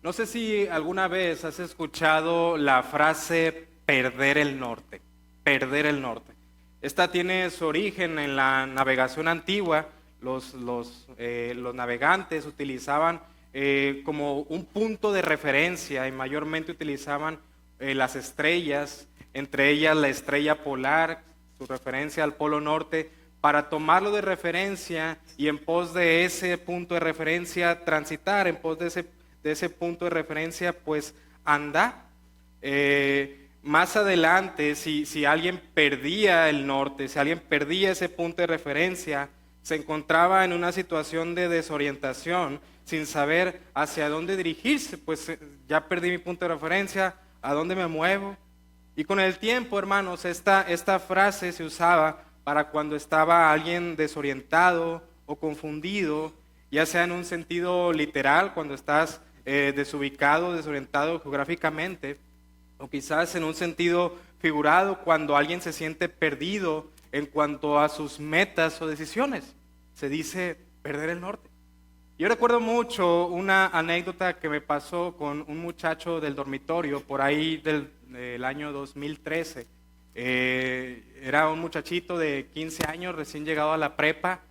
No sé si alguna vez has escuchado la frase perder el norte, perder el norte. Esta tiene su origen en la navegación antigua. Los navegantes utilizaban como un punto de referencia y mayormente utilizaban las estrellas, entre ellas la estrella polar, su referencia al polo norte, para tomarlo de referencia y en pos de ese punto de referencia transitar, en pos de ese punto de referencia pues andar. Más adelante, si alguien perdía el norte, si alguien perdía ese punto de referencia, se encontraba en una situación de desorientación, sin saber hacia dónde dirigirse, pues ya perdí mi punto de referencia, ¿a dónde me muevo? Y con el tiempo, hermanos, esta frase se usaba para cuando estaba alguien desorientado o confundido, ya sea en un sentido literal, cuando estás desubicado, desorientado geográficamente, o quizás en un sentido figurado, cuando alguien se siente perdido en cuanto a sus metas o decisiones. Se dice perder el norte. Yo recuerdo mucho una anécdota que me pasó con un muchacho del dormitorio por ahí del año 2013. Era un muchachito de 15 años, recién llegado a la prepa.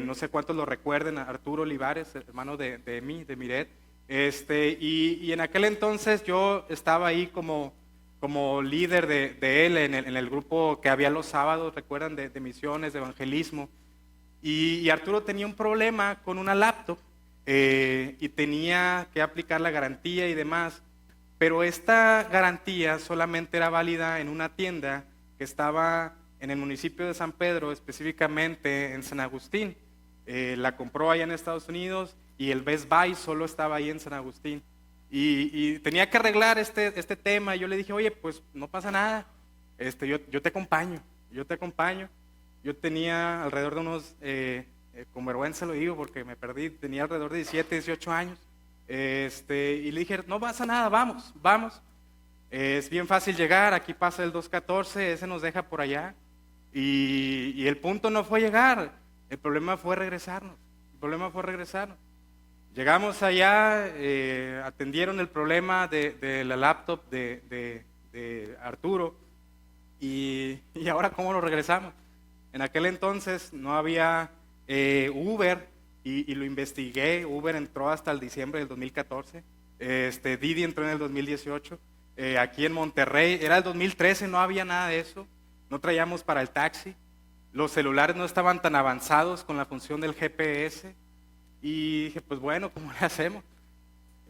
No sé cuántos lo recuerden, Arturo Olivares, hermano de Miret. Y en aquel entonces yo estaba ahí como líder de él en el grupo que había los sábados, recuerdan, de misiones, de evangelismo. Y Arturo tenía un problema con una laptop y tenía que aplicar la garantía y demás, pero esta garantía solamente era válida en una tienda que estaba en el municipio de San Pedro, específicamente en San Agustín. La compró allá en Estados Unidos y el Best Buy solo estaba ahí en San Agustín. Y tenía que arreglar este tema. Y yo le dije, oye, pues no pasa nada, yo te acompaño. Yo tenía alrededor de unos, con vergüenza lo digo porque me perdí, tenía alrededor de 17, 18 años. Y le dije, no pasa nada, vamos. Es bien fácil llegar, aquí pasa el 214, ese nos deja por allá. Y el punto no fue llegar, el problema fue regresarnos. Llegamos allá, atendieron el problema de la laptop de Arturo y ahora ¿cómo lo regresamos? En aquel entonces no había Uber y lo investigué. Uber entró hasta el diciembre del 2014, Didi entró en el 2018, aquí en Monterrey era el 2013, no había nada de eso, no traíamos para el taxi, los celulares no estaban tan avanzados con la función del GPS y dije, pues bueno, ¿cómo le hacemos?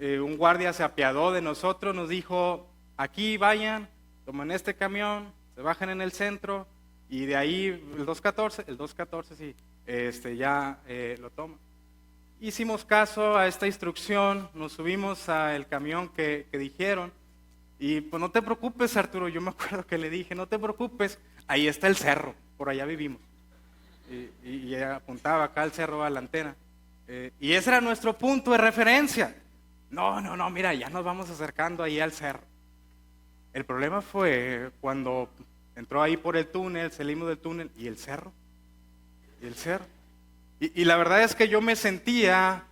Un guardia se apiadó de nosotros, nos dijo, aquí vayan, toman este camión, se bajan en el centro y de ahí el 214 sí, ya lo toman. Hicimos caso a esta instrucción, nos subimos al camión que dijeron y pues no te preocupes, Arturo, yo me acuerdo que le dije, no te preocupes, ahí está el cerro, por allá vivimos. Y apuntaba acá al cerro a la antena. Y ese era nuestro punto de referencia. No, mira, ya nos vamos acercando ahí al cerro. El problema fue cuando entró ahí por el túnel, salimos del túnel y el cerro. Y la verdad es que yo me sentía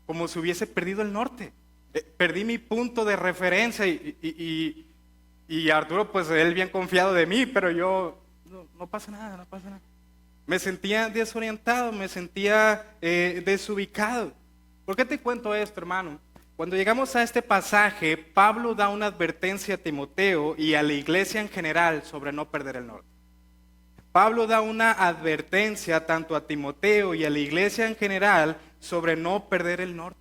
como si hubiese perdido el norte. Perdí mi punto de referencia y Arturo, pues él bien confiado de mí, pero yo, no pasa nada. Me sentía desorientado, me sentía desubicado. ¿Por qué te cuento esto, hermano? Cuando llegamos a este pasaje, Pablo da una advertencia a Timoteo y a la iglesia en general sobre no perder el norte. Pablo da una advertencia tanto a Timoteo y a la iglesia en general sobre no perder el norte.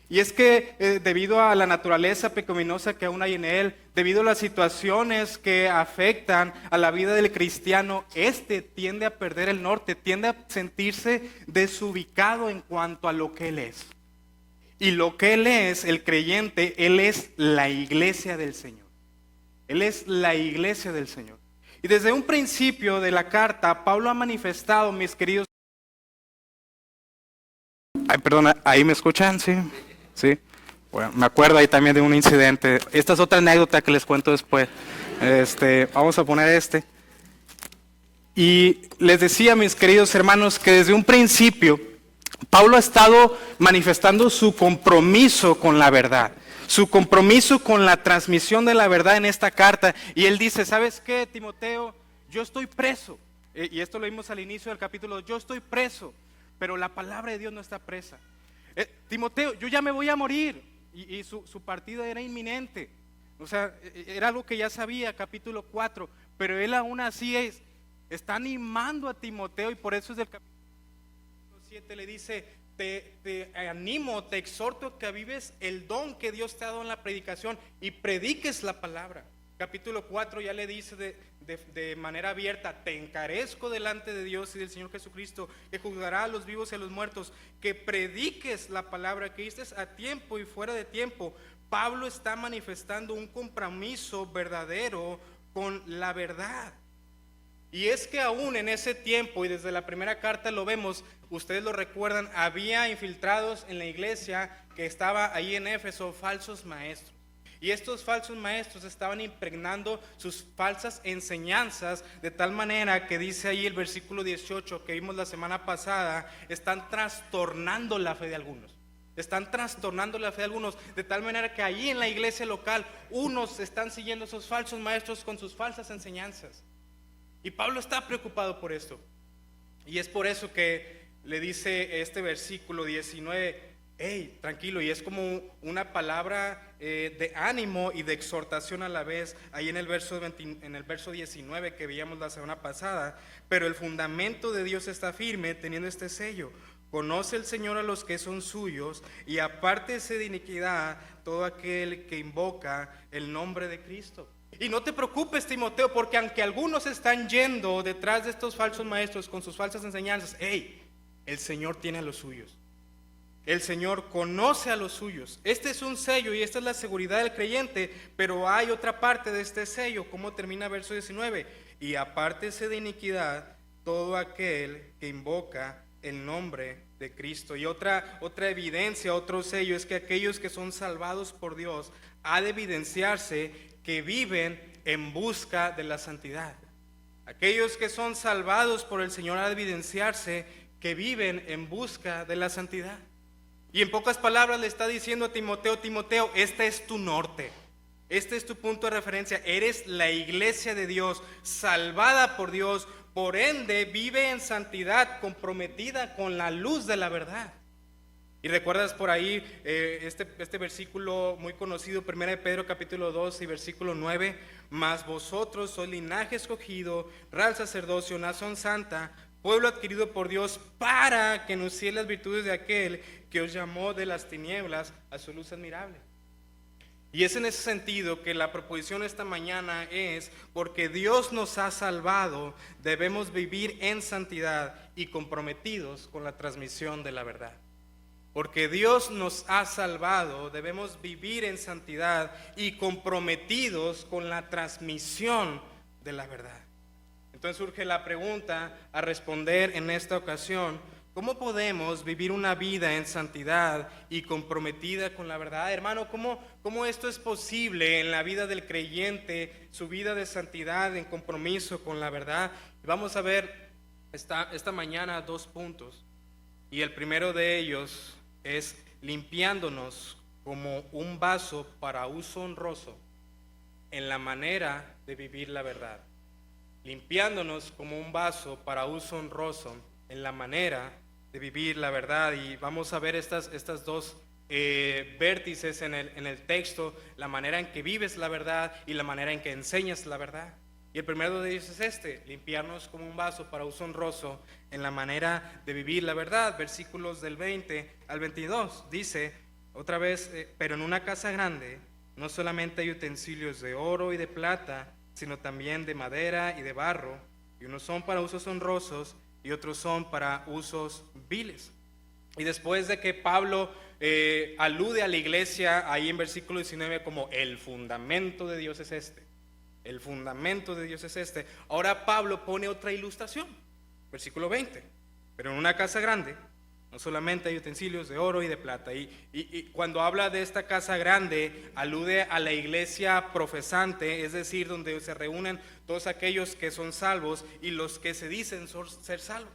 Y es que debido a la naturaleza pecaminosa que aún hay en él, debido a las situaciones que afectan a la vida del cristiano, tiende a perder el norte, tiende a sentirse desubicado en cuanto a lo que él es. Y lo que él es, el creyente, él es la iglesia del Señor. Él es la iglesia del Señor. Y desde un principio de la carta, Pablo ha manifestado, mis queridos... Ay, perdona, ¿ahí me escuchan? Sí. Bueno, me acuerdo ahí también de un incidente. Esta es otra anécdota que les cuento después. Vamos a poner Y les decía, mis queridos hermanos, que desde un principio Pablo ha estado manifestando su compromiso con la verdad, su compromiso con la transmisión de la verdad en esta carta. Y él dice, ¿sabes qué, Timoteo? Yo estoy preso. Y esto lo vimos al inicio del capítulo, yo estoy preso, pero la palabra de Dios no está presa. Timoteo, yo ya me voy a morir. Y su partida era inminente. O sea, era algo que ya sabía, capítulo 4. Pero él aún así está animando a Timoteo, y por eso es del capítulo 7 le dice, te animo, te exhorto que avives el don que Dios te ha dado en la predicación y prediques la palabra. Capítulo 4 ya le dice de manera abierta, te encarezco delante de Dios y del Señor Jesucristo, que juzgará a los vivos y a los muertos, que prediques la palabra, que estés a tiempo y fuera de tiempo. Pablo está manifestando un compromiso verdadero con la verdad. Y es que aún en ese tiempo, y desde la primera carta lo vemos, ustedes lo recuerdan, había infiltrados en la iglesia que estaba ahí en Éfeso, falsos maestros. Y estos falsos maestros estaban impregnando sus falsas enseñanzas de tal manera que dice ahí el versículo 18 que vimos la semana pasada, están trastornando la fe de algunos. Están trastornando la fe de algunos, de tal manera que ahí en la iglesia local, unos están siguiendo a esos falsos maestros con sus falsas enseñanzas. Y Pablo está preocupado por esto. Y es por eso que le dice este versículo 19, hey, tranquilo, y es como una palabra de ánimo y de exhortación a la vez, ahí en el verso 19 que veíamos la semana pasada. Pero el fundamento de Dios está firme, teniendo este sello. Conoce el Señor a los que son suyos, y apártese de iniquidad todo aquel que invoca el nombre de Cristo. Y no te preocupes, Timoteo, porque aunque algunos están yendo detrás de estos falsos maestros con sus falsas enseñanzas, hey, el Señor tiene a los suyos. El Señor conoce a los suyos. Este es un sello y esta es la seguridad del creyente, pero hay otra parte de este sello. ¿Cómo termina verso 19? Y apártese de iniquidad todo aquel que invoca el nombre de Cristo. Y otra evidencia, otro sello, es que aquellos que son salvados por Dios, ha de evidenciarse que viven en busca de la santidad. Aquellos que son salvados por el Señor, ha de evidenciarse que viven en busca de la santidad. Y en pocas palabras le está diciendo a Timoteo, Timoteo, este es tu norte, este es tu punto de referencia, eres la iglesia de Dios, salvada por Dios, por ende vive en santidad, comprometida con la luz de la verdad. Y recuerdas por ahí este versículo muy conocido, 1 de Pedro capítulo 2 y versículo 9, mas vosotros sois linaje escogido, real sacerdocio, nación santa, pueblo adquirido por Dios, para que anunciéis las virtudes de aquel que os llamó de las tinieblas a su luz admirable. Y es en ese sentido que la proposición esta mañana es, porque Dios nos ha salvado, debemos vivir en santidad y comprometidos con la transmisión de la verdad. Porque Dios nos ha salvado, debemos vivir en santidad y comprometidos con la transmisión de la verdad. Entonces surge la pregunta a responder en esta ocasión: ¿cómo podemos vivir una vida en santidad y comprometida con la verdad? Hermano, ¿cómo esto es posible en la vida del creyente, su vida de santidad en compromiso con la verdad? Vamos a ver esta mañana 2 puntos. Y el primero de ellos es limpiándonos como un vaso para uso honroso en la manera de vivir la verdad. Limpiándonos como un vaso para uso honroso en la manera de vivir la verdad. Y vamos a ver estas dos vértices en el texto, la manera en que vives la verdad y la manera en que enseñas la verdad. Y el primero de ellos es limpiarnos como un vaso para uso honroso en la manera de vivir la verdad. Versículos del 20 al 22, dice otra vez, pero en una casa grande no solamente hay utensilios de oro y de plata, sino también de madera y de barro, y unos son para usos honrosos y otros son para usos viles. Y después de que Pablo alude a la iglesia ahí en versículo 19 como el fundamento de Dios es el fundamento de Dios es ahora Pablo pone otra ilustración, versículo 20, pero en una casa grande no solamente hay utensilios de oro y de plata. Y cuando habla de esta casa grande, alude a la iglesia profesante, es decir, donde se reúnen todos aquellos que son salvos y los que se dicen ser salvos.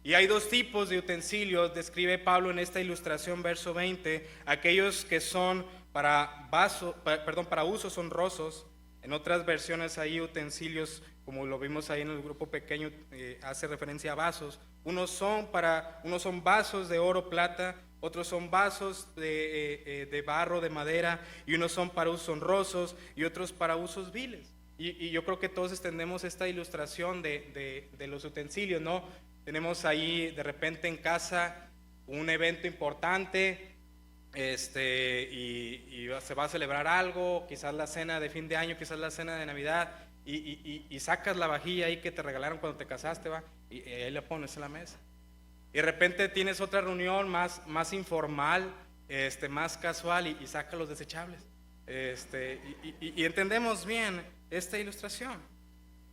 Y hay dos tipos de utensilios, describe Pablo en esta ilustración, verso 20, aquellos que son para usos honrosos. En otras versiones hay utensilios, como lo vimos ahí en el grupo pequeño, hace referencia a vasos. Unos son vasos de oro, plata, otros son vasos de barro, de madera, y unos son para usos honrosos y otros para usos viles. Y yo creo que todos extendemos esta ilustración de los utensilios, ¿no? Tenemos ahí de repente en casa un evento importante, y se va a celebrar algo, quizás la cena de fin de año, quizás la cena de Navidad, y sacas la vajilla ahí que te regalaron cuando te casaste, ¿va? Y ahí la pones en la mesa. Y de repente tienes otra reunión más informal, más casual, y sacas los desechables. Y entendemos bien esta ilustración.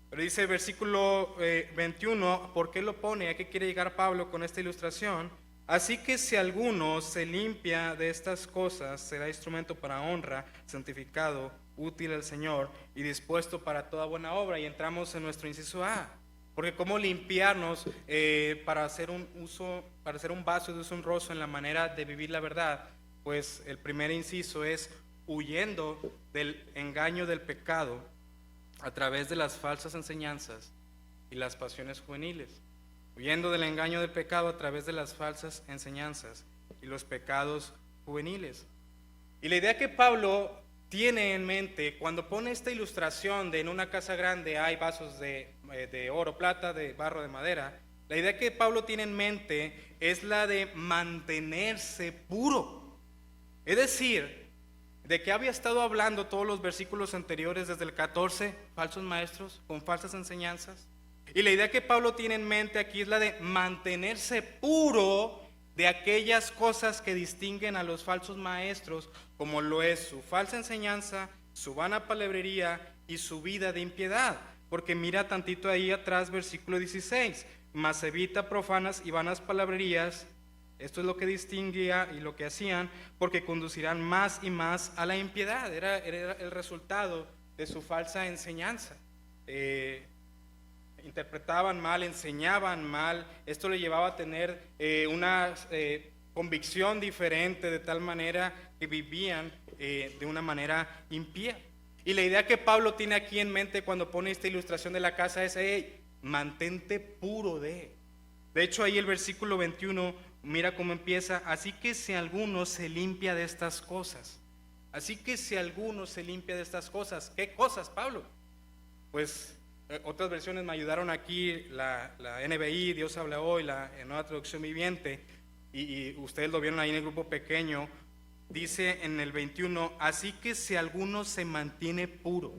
Pero dice el versículo 21, ¿por qué lo pone? ¿A qué quiere llegar Pablo con esta ilustración? Así que si alguno se limpia de estas cosas, será instrumento para honra, santificado, útil al Señor y dispuesto para toda buena obra. Y entramos en nuestro inciso A. Porque cómo limpiarnos para hacer un vaso de uso honroso en la manera de vivir la verdad. Pues el primer inciso es huyendo del engaño del pecado a través de las falsas enseñanzas y las pasiones juveniles. Huyendo del engaño del pecado a través de las falsas enseñanzas y los pecados juveniles. Y la idea que Pablo tiene en mente cuando pone esta ilustración de en una casa grande hay vasos de oro, plata, de barro, de madera, la idea que Pablo tiene en mente es la de mantenerse puro. Es decir, ¿de qué había estado hablando todos los versículos anteriores desde el 14? Falsos maestros con falsas enseñanzas. Y la idea que Pablo tiene en mente aquí es la de mantenerse puro de aquellas cosas que distinguen a los falsos maestros, como lo es su falsa enseñanza, su vana palabrería y su vida de impiedad. Porque mira tantito ahí atrás, versículo 16, mas evita profanas y vanas palabrerías. Esto es lo que distinguía y lo que hacían, porque conducirán más y más a la impiedad. Era el resultado de su falsa enseñanza. Interpretaban mal, enseñaban mal. Esto le llevaba a tener una convicción diferente, de tal manera que vivían de una manera impía. Y la idea que Pablo tiene aquí en mente cuando pone esta ilustración de la casa es: hey, mantente puro de. De hecho, ahí el versículo 21, mira cómo empieza: así que si alguno se limpia de estas cosas. Así que si alguno se limpia de estas cosas. ¿Qué cosas, Pablo? Pues otras versiones me ayudaron aquí, la NBI, Dios habla hoy, la nueva traducción viviente, y ustedes lo vieron ahí en el grupo pequeño. Dice en el 21, así que si alguno se mantiene puro,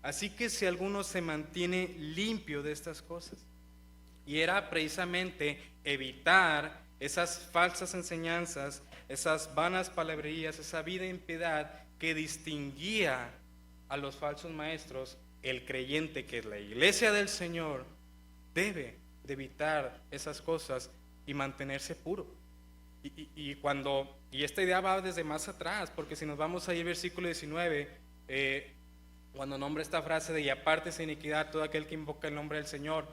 así que si alguno se mantiene limpio de estas cosas. Y era precisamente evitar esas falsas enseñanzas, esas vanas palabrerías, esa vida de impiedad que distinguía a los falsos maestros. El creyente, que es la iglesia del Señor, debe de evitar esas cosas y mantenerse puro. Y esta idea va desde más atrás, porque si nos vamos ahí al versículo 19, cuando nombra esta frase de y apártese iniquidad todo aquel que invoca el nombre del Señor,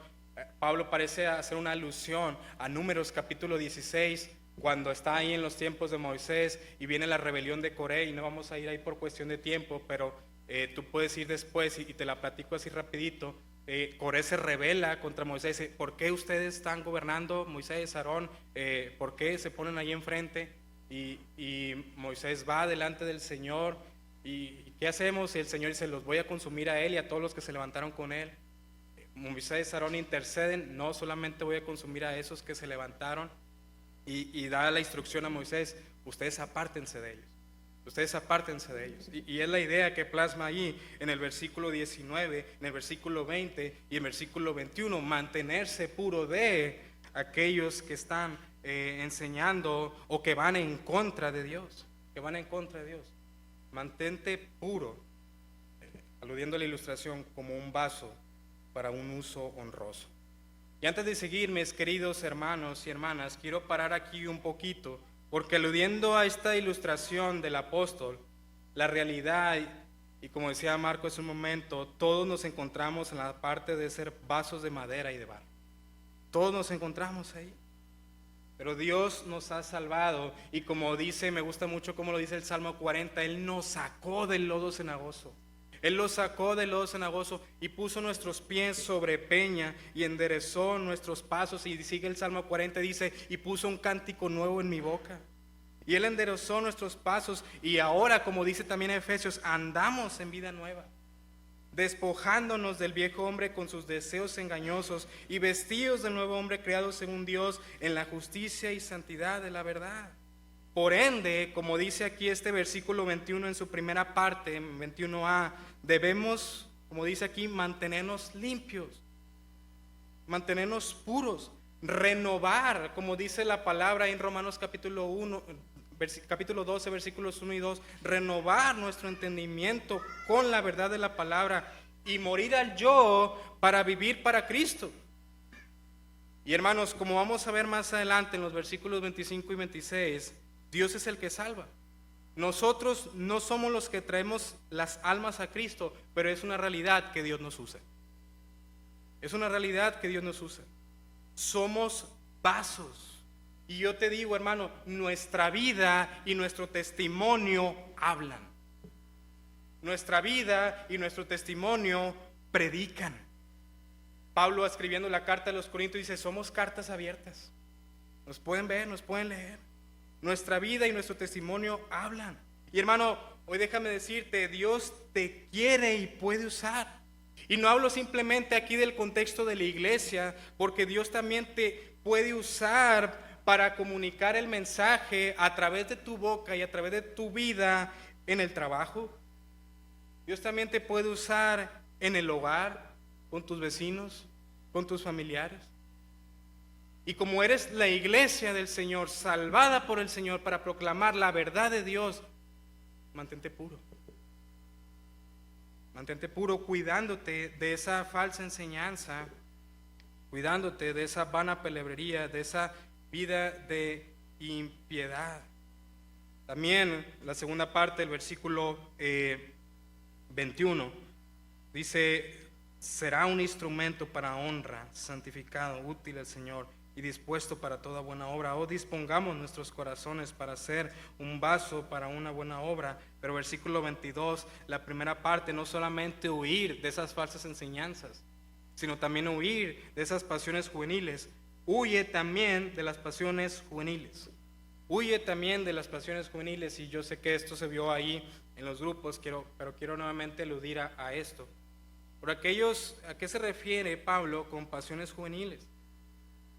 Pablo parece hacer una alusión a Números capítulo 16, cuando está ahí en los tiempos de Moisés y viene la rebelión de Coré, y no vamos a ir ahí por cuestión de tiempo, pero tú puedes ir después y te la platico así rapidito. Coré se rebela contra Moisés, dice: ¿por qué ustedes están gobernando, Moisés, Aarón? ¿Por qué se ponen ahí enfrente? Y Moisés va delante del Señor, y ¿qué hacemos? Y el Señor dice: los voy a consumir a él y a todos los que se levantaron con él. Moisés y Aarón interceden: no, solamente voy a consumir a esos que se levantaron. Y da la instrucción a Moisés: ustedes apártense de ellos. Ustedes apártense de ellos. Y es la idea que plasma ahí en el versículo 19, en el versículo 20 y en el versículo 21. Mantenerse puro de aquellos que están enseñando o que van en contra de Dios. Que van en contra de Dios. Mantente puro, aludiendo a la ilustración, como un vaso para un uso honroso. Y antes de seguir, mis queridos hermanos y hermanas, quiero parar aquí un poquito, porque aludiendo a esta ilustración del apóstol, la realidad, y como decía Marco hace un momento, todos nos encontramos en la parte de ser vasos de madera y de barro. Todos nos encontramos ahí. Pero Dios nos ha salvado y como dice, me gusta mucho como lo dice el Salmo 40, Él nos sacó del lodo cenagoso. Él los sacó del lodo cenagoso y puso nuestros pies sobre peña y enderezó nuestros pasos. Y sigue el Salmo 40, dice, y puso un cántico nuevo en mi boca. Y Él enderezó nuestros pasos y ahora, como dice también Efesios, andamos en vida nueva, despojándonos del viejo hombre con sus deseos engañosos y vestidos del nuevo hombre creado según Dios en la justicia y santidad de la verdad. Por ende, como dice aquí este versículo 21 en su primera parte, 21a, debemos, como dice aquí, mantenernos limpios, mantenernos puros, renovar, como dice la palabra en Romanos capítulo 1, capítulo 12, versículos 1 y 2, renovar nuestro entendimiento con la verdad de la palabra y morir al yo para vivir para Cristo. Y hermanos, como vamos a ver más adelante en los versículos 25 y 26, Dios es el que salva. Nosotros no somos los que traemos las almas a Cristo, pero es una realidad que Dios nos usa. Es una realidad que Dios nos usa. Somos vasos. Y yo te digo, hermano, nuestra vida y nuestro testimonio hablan. Nuestra vida y nuestro testimonio predican. Pablo, escribiendo la carta a los Corintios, dice, somos cartas abiertas. Nos pueden ver, nos pueden leer. Nuestra vida y nuestro testimonio hablan. Y hermano, hoy déjame decirte, Dios te quiere y puede usar. Y no hablo simplemente aquí del contexto de la iglesia, porque Dios también te puede usar para comunicar el mensaje a través de tu boca y a través de tu vida en el trabajo. Dios también te puede usar en el hogar, con tus vecinos, con tus familiares. Y como eres la iglesia del Señor, salvada por el Señor para proclamar la verdad de Dios, mantente puro. Mantente puro, cuidándote de esa falsa enseñanza, cuidándote de esa vana palabrería, de esa vida de impiedad. También la segunda parte del versículo 21 dice, será un instrumento para honra, santificado, útil al Señor y dispuesto para toda buena obra. O dispongamos nuestros corazones para ser un vaso para una buena obra. Pero versículo 22, la primera parte, no solamente huir de esas falsas enseñanzas, sino también huir de esas pasiones juveniles. Huye también de las pasiones juveniles. Huye también de las pasiones juveniles. Y yo sé que esto se vio ahí en los grupos, pero quiero nuevamente aludir a esto. Por aquellos, ¿a qué se refiere Pablo con pasiones juveniles?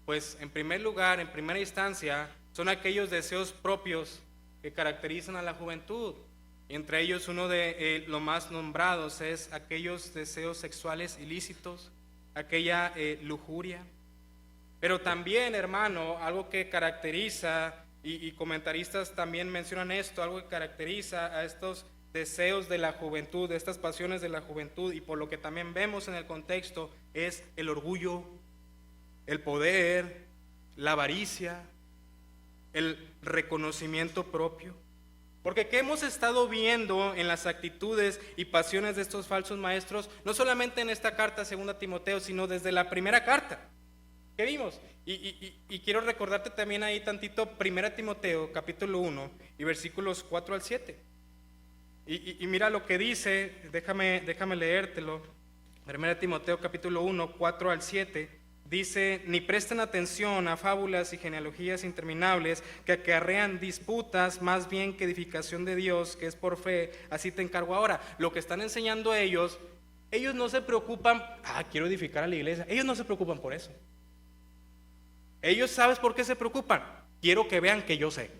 Pues en primer lugar, en primera instancia, son aquellos deseos propios que caracterizan a la juventud. Y entre ellos uno de los más nombrados es aquellos deseos sexuales ilícitos, aquella lujuria. Pero también, hermano, algo que caracteriza, y comentaristas también mencionan esto, algo que caracteriza a estos deseos de la juventud, de estas pasiones de la juventud, y por lo que también vemos en el contexto, es el orgullo, el poder, la avaricia, el reconocimiento propio. Porque ¿qué hemos estado viendo en las actitudes y pasiones de estos falsos maestros? No solamente en esta carta 2 Timoteo, sino desde la primera carta. ¿Qué vimos? Y quiero recordarte también ahí tantito 1 Timoteo capítulo 1 y versículos 4 al 7. Y mira lo que dice, déjame leértelo. 1 Timoteo capítulo 1, 4 al 7. Dice, ni presten atención a fábulas y genealogías interminables que acarrean disputas más bien que edificación de Dios, que es por fe, así te encargo ahora. Lo que están enseñando ellos no se preocupan, quiero edificar a la iglesia, ellos no se preocupan por eso. Ellos, ¿sabes por qué se preocupan? Quiero que vean que yo sé.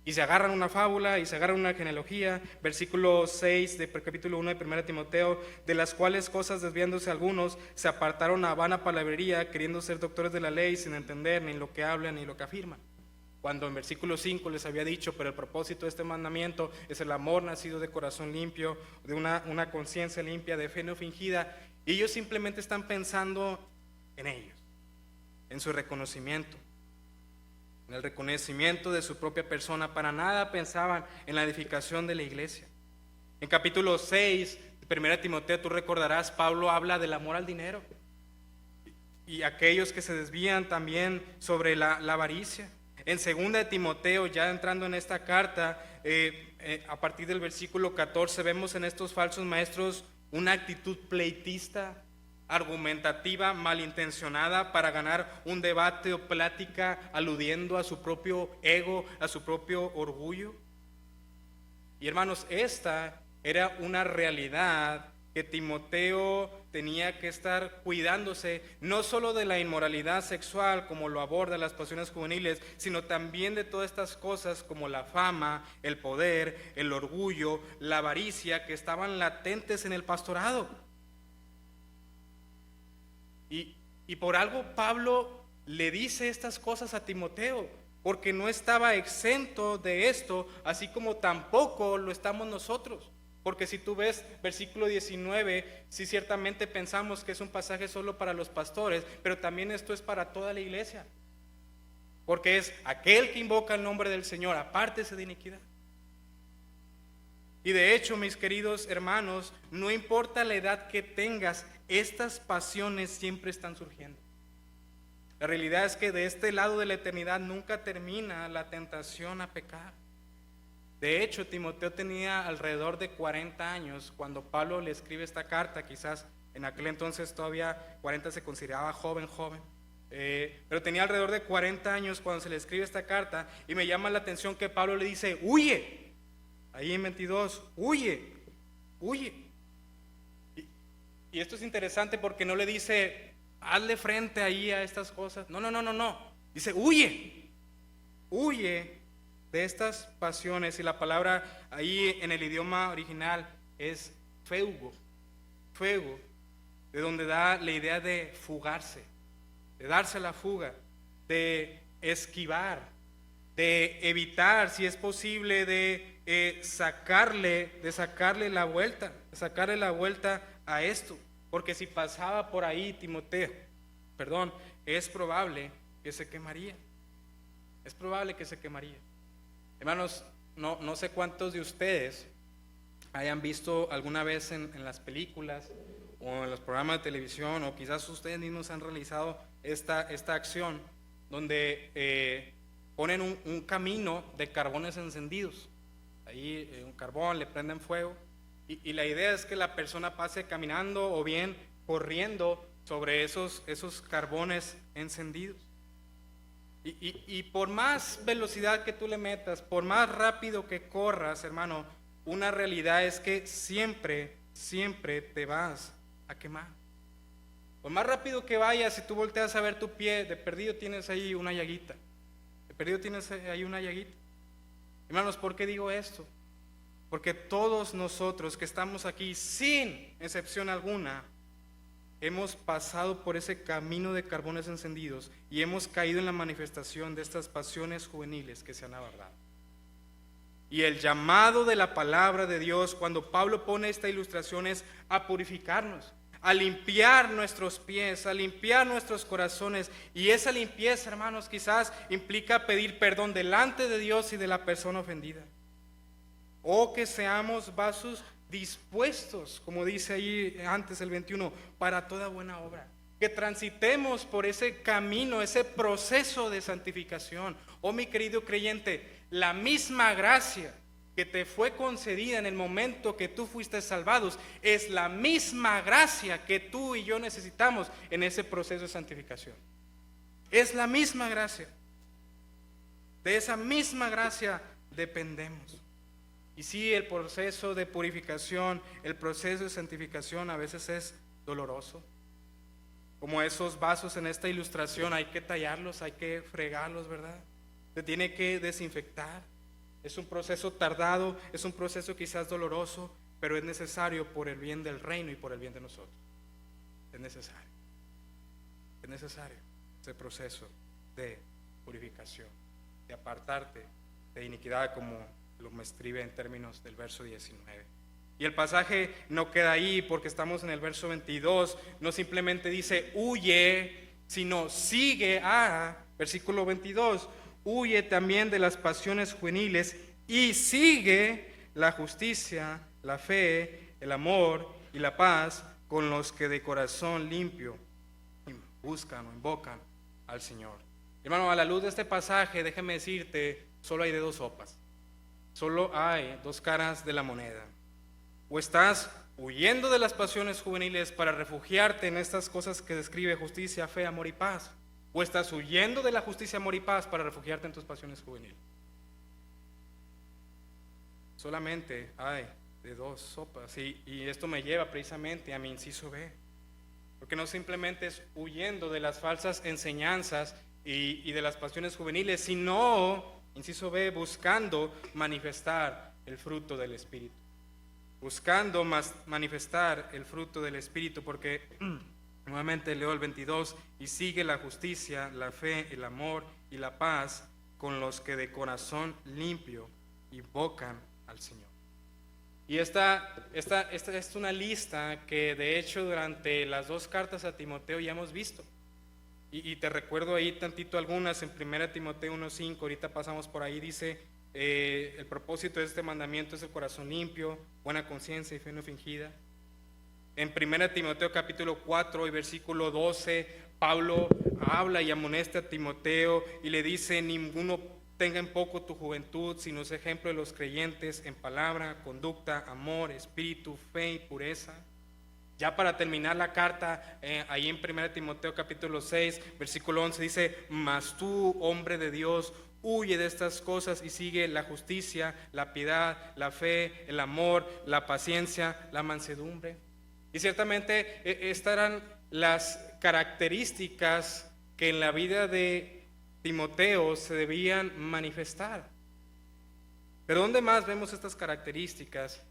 Y se agarran una fábula y se agarran una genealogía, versículo 6 de capítulo 1 de 1 Timoteo, de las cuales cosas desviándose algunos, se apartaron a vana palabrería, queriendo ser doctores de la ley, sin entender ni lo que hablan ni lo que afirman. Cuando en versículo 5 les había dicho, pero el propósito de este mandamiento es el amor nacido de corazón limpio, de una conciencia limpia, de fe no fingida, y ellos simplemente están pensando en ellos, en su reconocimiento, en el reconocimiento de su propia persona. Para nada pensaban en la edificación de la iglesia. En capítulo 6 de 1 Timoteo, tú recordarás, Pablo habla del amor al dinero. y aquellos que se desvían también sobre la avaricia. En 2 de Timoteo, ya entrando en esta carta, a partir del versículo 14, vemos en estos falsos maestros una actitud pleitista, argumentativa, malintencionada para ganar un debate o plática aludiendo a su propio ego, a su propio orgullo. Y hermanos, esta era una realidad que Timoteo tenía que estar cuidándose, no solo de la inmoralidad sexual como lo aborda las pasiones juveniles, sino también de todas estas cosas como la fama, el poder, el orgullo, la avaricia que estaban latentes en el pastorado. Y por algo Pablo le dice estas cosas a Timoteo, porque no estaba exento de esto, así como tampoco lo estamos nosotros. Porque si tú ves versículo 19, sí ciertamente pensamos que es un pasaje solo para los pastores, pero también esto es para toda la iglesia. Porque es aquel que invoca el nombre del Señor, apártese de iniquidad. Y de hecho, mis queridos hermanos, no importa la edad que tengas, estas pasiones siempre están surgiendo. La realidad es que de este lado de la eternidad nunca termina la tentación a pecar. De hecho, Timoteo tenía alrededor de 40 años cuando Pablo le escribe esta carta. Quizás en aquel entonces todavía 40 se consideraba joven, pero tenía alrededor de 40 años cuando se le escribe esta carta, y me llama la atención que Pablo le dice, huye, ahí en 22, huye. Y esto es interesante porque no le dice, hazle frente ahí a estas cosas. No. Dice, huye de estas pasiones. Y la palabra ahí en el idioma original es fuego, de donde da la idea de fugarse, de darse la fuga, de esquivar, de evitar, si es posible, de sacarle la vuelta a esto. Porque si pasaba por ahí Timoteo, es probable que se quemaría. Hermanos, no sé cuántos de ustedes hayan visto alguna vez en las películas o en los programas de televisión, o quizás ustedes mismos han realizado esta acción donde ponen un camino de carbones encendidos. Ahí un carbón, le prenden fuego, y la idea es que la persona pase caminando o bien corriendo sobre esos carbones encendidos. Y por más velocidad que tú le metas, por más rápido que corras, hermano, una realidad es que siempre te vas a quemar. Por más rápido que vayas, si tú volteas a ver tu pie, de perdido tienes ahí una llaguita. Hermanos, ¿por qué digo esto? Porque todos nosotros que estamos aquí, sin excepción alguna, hemos pasado por ese camino de carbones encendidos y hemos caído en la manifestación de estas pasiones juveniles que se han abordado. Y el llamado de la palabra de Dios, cuando Pablo pone esta ilustración, es a purificarnos, a limpiar nuestros pies, a limpiar nuestros corazones. Y esa limpieza, hermanos, quizás implica pedir perdón delante de Dios y de la persona ofendida. O que seamos vasos dispuestos, como dice ahí antes el 21, para toda buena obra. Que transitemos por ese camino, ese proceso de santificación. Oh, mi querido creyente, la misma gracia que te fue concedida en el momento que tú fuiste salvados es la misma gracia que tú y yo necesitamos en ese proceso de santificación. Es la misma gracia. De esa misma gracia dependemos. Y sí, el proceso de purificación, el proceso de santificación a veces es doloroso. Como esos vasos en esta ilustración, hay que tallarlos, hay que fregarlos, ¿verdad? Se tiene que desinfectar. Es un proceso tardado, es un proceso quizás doloroso, pero es necesario por el bien del reino y por el bien de nosotros. Es necesario ese proceso de purificación, de apartarte de iniquidad, como lo me escribe en términos del verso 19. Y el pasaje no queda ahí, porque estamos en el verso 22, no simplemente dice huye, sino sigue versículo 22, huye también de las pasiones juveniles y sigue la justicia, la fe, el amor y la paz con los que de corazón limpio buscan o invocan al Señor. Hermano, a la luz de este pasaje, déjame decirte, solo hay de dos sopas. Solo hay dos caras de la moneda. O estás huyendo de las pasiones juveniles para refugiarte en estas cosas que describe justicia, fe, amor y paz. O estás huyendo de la justicia, amor y paz para refugiarte en tus pasiones juveniles. Solamente hay de dos sopas. Y esto me lleva precisamente a mi inciso B. Porque no simplemente es huyendo de las falsas enseñanzas y de las pasiones juveniles, sino, inciso B, buscando manifestar el fruto del Espíritu. Buscando manifestar el fruto del Espíritu, porque nuevamente leo el 22, y sigue la justicia, la fe, el amor y la paz con los que de corazón limpio invocan al Señor. Y esta es una lista que de hecho durante las dos cartas a Timoteo ya hemos visto. Y te recuerdo ahí tantito algunas en 1 Timoteo 1:5, ahorita pasamos por ahí, dice, el propósito de este mandamiento es el corazón limpio, buena conciencia y fe no fingida. En 1 Timoteo capítulo 4 y versículo 12, Pablo habla y amonesta a Timoteo y le dice, ninguno tenga en poco tu juventud, sino es ejemplo de los creyentes en palabra, conducta, amor, espíritu, fe y pureza. Ya para terminar la carta, ahí en 1 Timoteo capítulo 6, versículo 11 dice, mas tú, hombre de Dios, huye de estas cosas y sigue la justicia, la piedad, la fe, el amor, la paciencia, la mansedumbre. Y ciertamente estas eran las características que en la vida de Timoteo se debían manifestar. ¿Pero dónde más vemos estas características?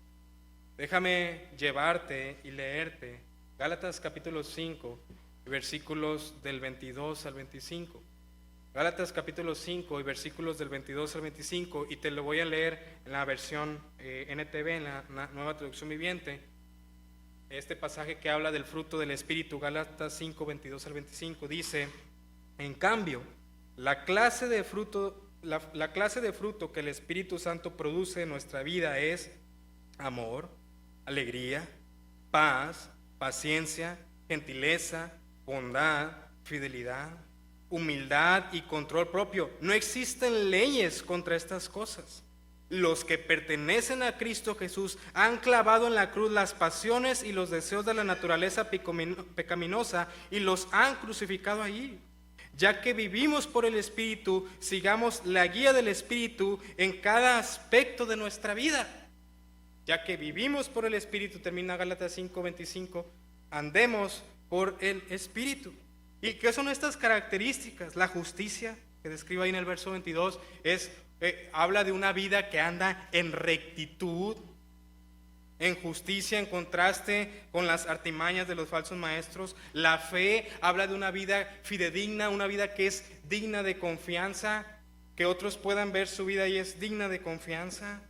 Déjame llevarte y leerte Gálatas capítulo 5, versículos del 22 al 25. Gálatas capítulo 5 y versículos del 22 al 25, y te lo voy a leer en la versión NTV, en la Nueva Traducción Viviente. Este pasaje que habla del fruto del Espíritu, Gálatas 5, 22 al 25, dice, en cambio, la clase de fruto que el Espíritu Santo produce en nuestra vida es amor, alegría, paz, paciencia, gentileza, bondad, fidelidad, humildad y control propio. No existen leyes contra estas cosas. Los que pertenecen a Cristo Jesús han clavado en la cruz las pasiones y los deseos de la naturaleza pecaminosa y los han crucificado allí. Ya que vivimos por el Espíritu, sigamos la guía del Espíritu en cada aspecto de nuestra vida. Ya que vivimos por el Espíritu, termina Gálatas 5:25, andemos por el Espíritu. ¿Y qué son estas características? La justicia, que describe ahí en el verso 22, habla de una vida que anda en rectitud, en justicia, en contraste con las artimañas de los falsos maestros. La fe habla de una vida fidedigna, una vida que es digna de confianza, que otros puedan ver su vida y es digna de confianza.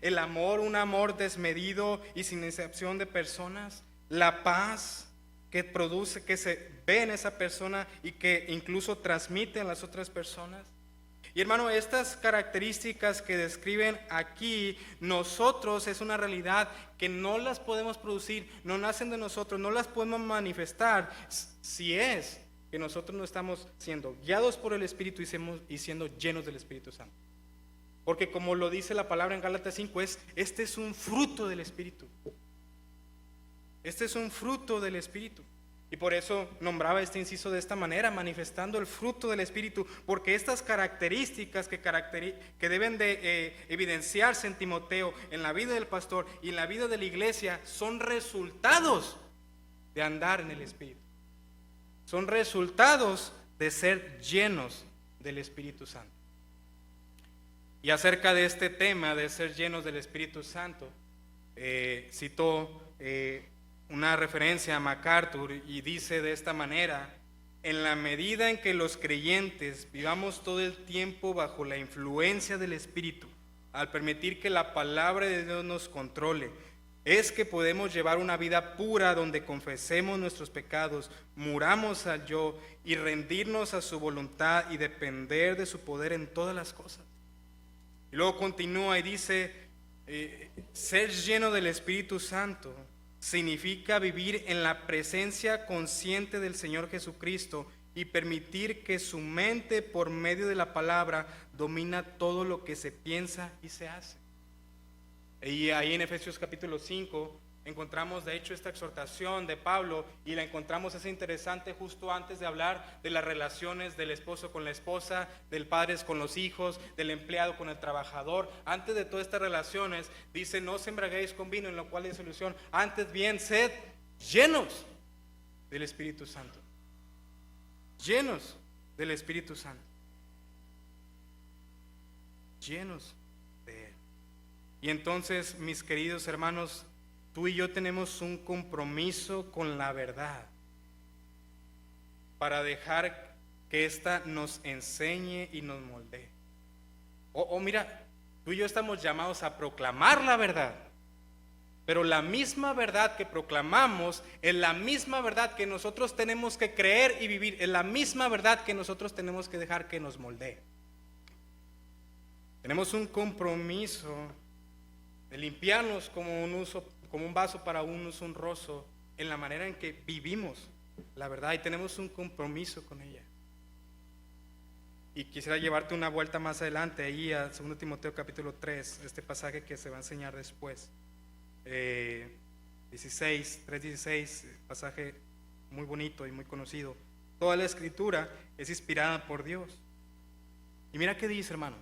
El amor, un amor desmedido y sin excepción de personas. La paz que produce, que se ve en esa persona y que incluso transmite a las otras personas. Y hermano, estas características que describen aquí, nosotros es una realidad que no las podemos producir, no nacen de nosotros, no las podemos manifestar si es que nosotros no estamos siendo guiados por el Espíritu y siendo llenos del Espíritu Santo. Porque como lo dice la palabra en Gálatas 5, este es un fruto del Espíritu. Este es un fruto del Espíritu. Y por eso nombraba este inciso de esta manera, manifestando el fruto del Espíritu, porque estas características que deben de evidenciarse en Timoteo, en la vida del pastor y en la vida de la iglesia, son resultados de andar en el Espíritu. Son resultados de ser llenos del Espíritu Santo. Y acerca de este tema de ser llenos del Espíritu Santo, citó una referencia a MacArthur y dice de esta manera: en la medida en que los creyentes vivamos todo el tiempo bajo la influencia del Espíritu, al permitir que la palabra de Dios nos controle, es que podemos llevar una vida pura donde confesemos nuestros pecados, muramos al yo y rendirnos a su voluntad y depender de su poder en todas las cosas. Y luego continúa y dice, ser lleno del Espíritu Santo significa vivir en la presencia consciente del Señor Jesucristo y permitir que su mente, por medio de la palabra, domina todo lo que se piensa y se hace. Y ahí en Efesios capítulo 5 encontramos de hecho esta exhortación de Pablo, y la encontramos, es interesante, justo antes de hablar de las relaciones del esposo con la esposa, del padre con los hijos, del empleado con el trabajador. Antes de todas estas relaciones dice: no os embriaguéis con vino, en lo cual hay disolución, antes bien sed llenos del Espíritu Santo. Llenos del Espíritu Santo. Llenos de Él. Y entonces, mis queridos hermanos, tú y yo tenemos un compromiso con la verdad para dejar que ésta nos enseñe y nos moldee. Mira, tú y yo estamos llamados a proclamar la verdad, pero la misma verdad que proclamamos es la misma verdad que nosotros tenemos que creer y vivir, es la misma verdad que nosotros tenemos que dejar que nos moldee. Tenemos un compromiso de limpiarnos como un vaso para un uso honroso, en la manera en que vivimos la verdad, y tenemos un compromiso con ella. Y quisiera llevarte una vuelta más adelante ahí a 2 Timoteo capítulo 3, este pasaje que se va a enseñar después. 3:16, pasaje muy bonito y muy conocido. Toda la escritura es inspirada por Dios. Y mira qué dice, hermano.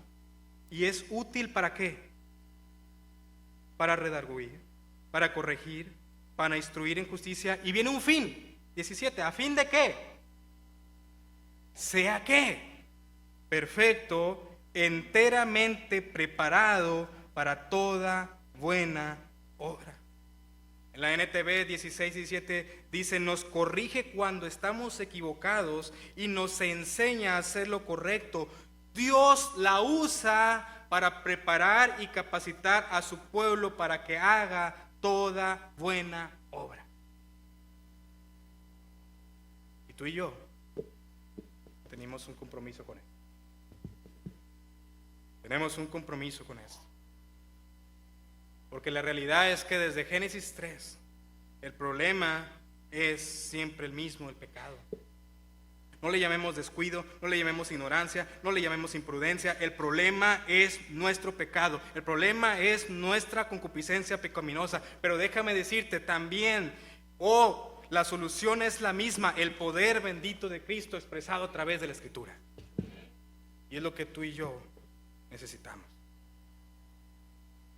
¿Y es útil para qué? Para redarguir, para corregir, para instruir en justicia. Y viene un fin. 17, ¿a fin de qué? Sea qué, perfecto, enteramente preparado para toda buena obra. En la NTV 16:17 dice: nos corrige cuando estamos equivocados y nos enseña a hacer lo correcto. Dios la usa para preparar y capacitar a su pueblo para que haga toda buena obra. Y tú y yo tenemos un compromiso con él. Tenemos un compromiso con esto. Porque la realidad es que desde Génesis 3, el problema es siempre el mismo, el pecado. No le llamemos descuido, no le llamemos ignorancia, no le llamemos imprudencia. El problema es nuestro pecado. El problema es nuestra concupiscencia pecaminosa. Pero déjame decirte también, la solución es la misma, el poder bendito de Cristo expresado a través de la Escritura. Y es lo que tú y yo necesitamos.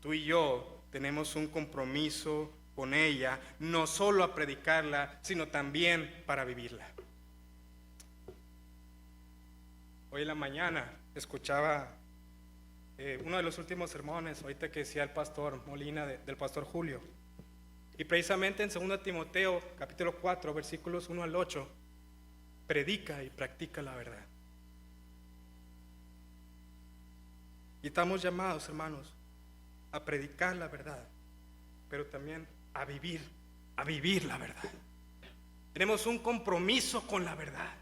Tú y yo tenemos un compromiso con ella, no solo a predicarla, sino también para vivirla. Hoy en la mañana escuchaba uno de los últimos sermones, ahorita que decía el pastor Molina, del pastor Julio. Y precisamente en 2 Timoteo capítulo 4, versículos 1 al 8, predica y practica la verdad. Y estamos llamados, hermanos, a predicar la verdad, pero también a vivir la verdad. Tenemos un compromiso con la verdad.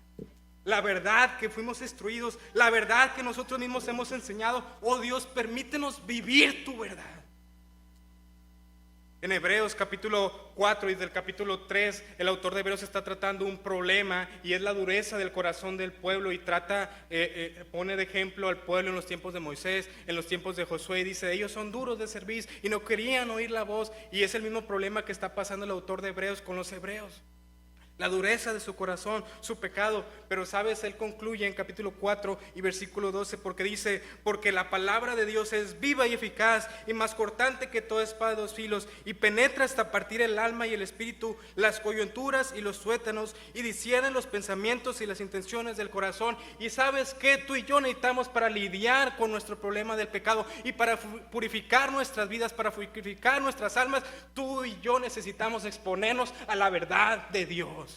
La verdad que fuimos instruidos, la verdad que nosotros mismos hemos enseñado. Oh Dios, permítenos vivir tu verdad. En Hebreos capítulo 4 y del capítulo 3, el autor de Hebreos está tratando un problema, y es la dureza del corazón del pueblo, y pone de ejemplo al pueblo en los tiempos de Moisés, en los tiempos de Josué, y dice: ellos son duros de servir y no querían oír la voz. Y es el mismo problema que está pasando el autor de Hebreos con los hebreos. La dureza de su corazón, su pecado. Pero sabes, él concluye en capítulo 4 y versículo 12, porque dice: porque la palabra de Dios es viva y eficaz y más cortante que toda espada de dos filos, y penetra hasta partir el alma y el espíritu, las coyunturas y los tuétanos, y discierne los pensamientos y las intenciones del corazón. Y sabes que tú y yo necesitamos, para lidiar con nuestro problema del pecado y para purificar nuestras vidas, para purificar nuestras almas, tú y yo necesitamos exponernos a la verdad de Dios.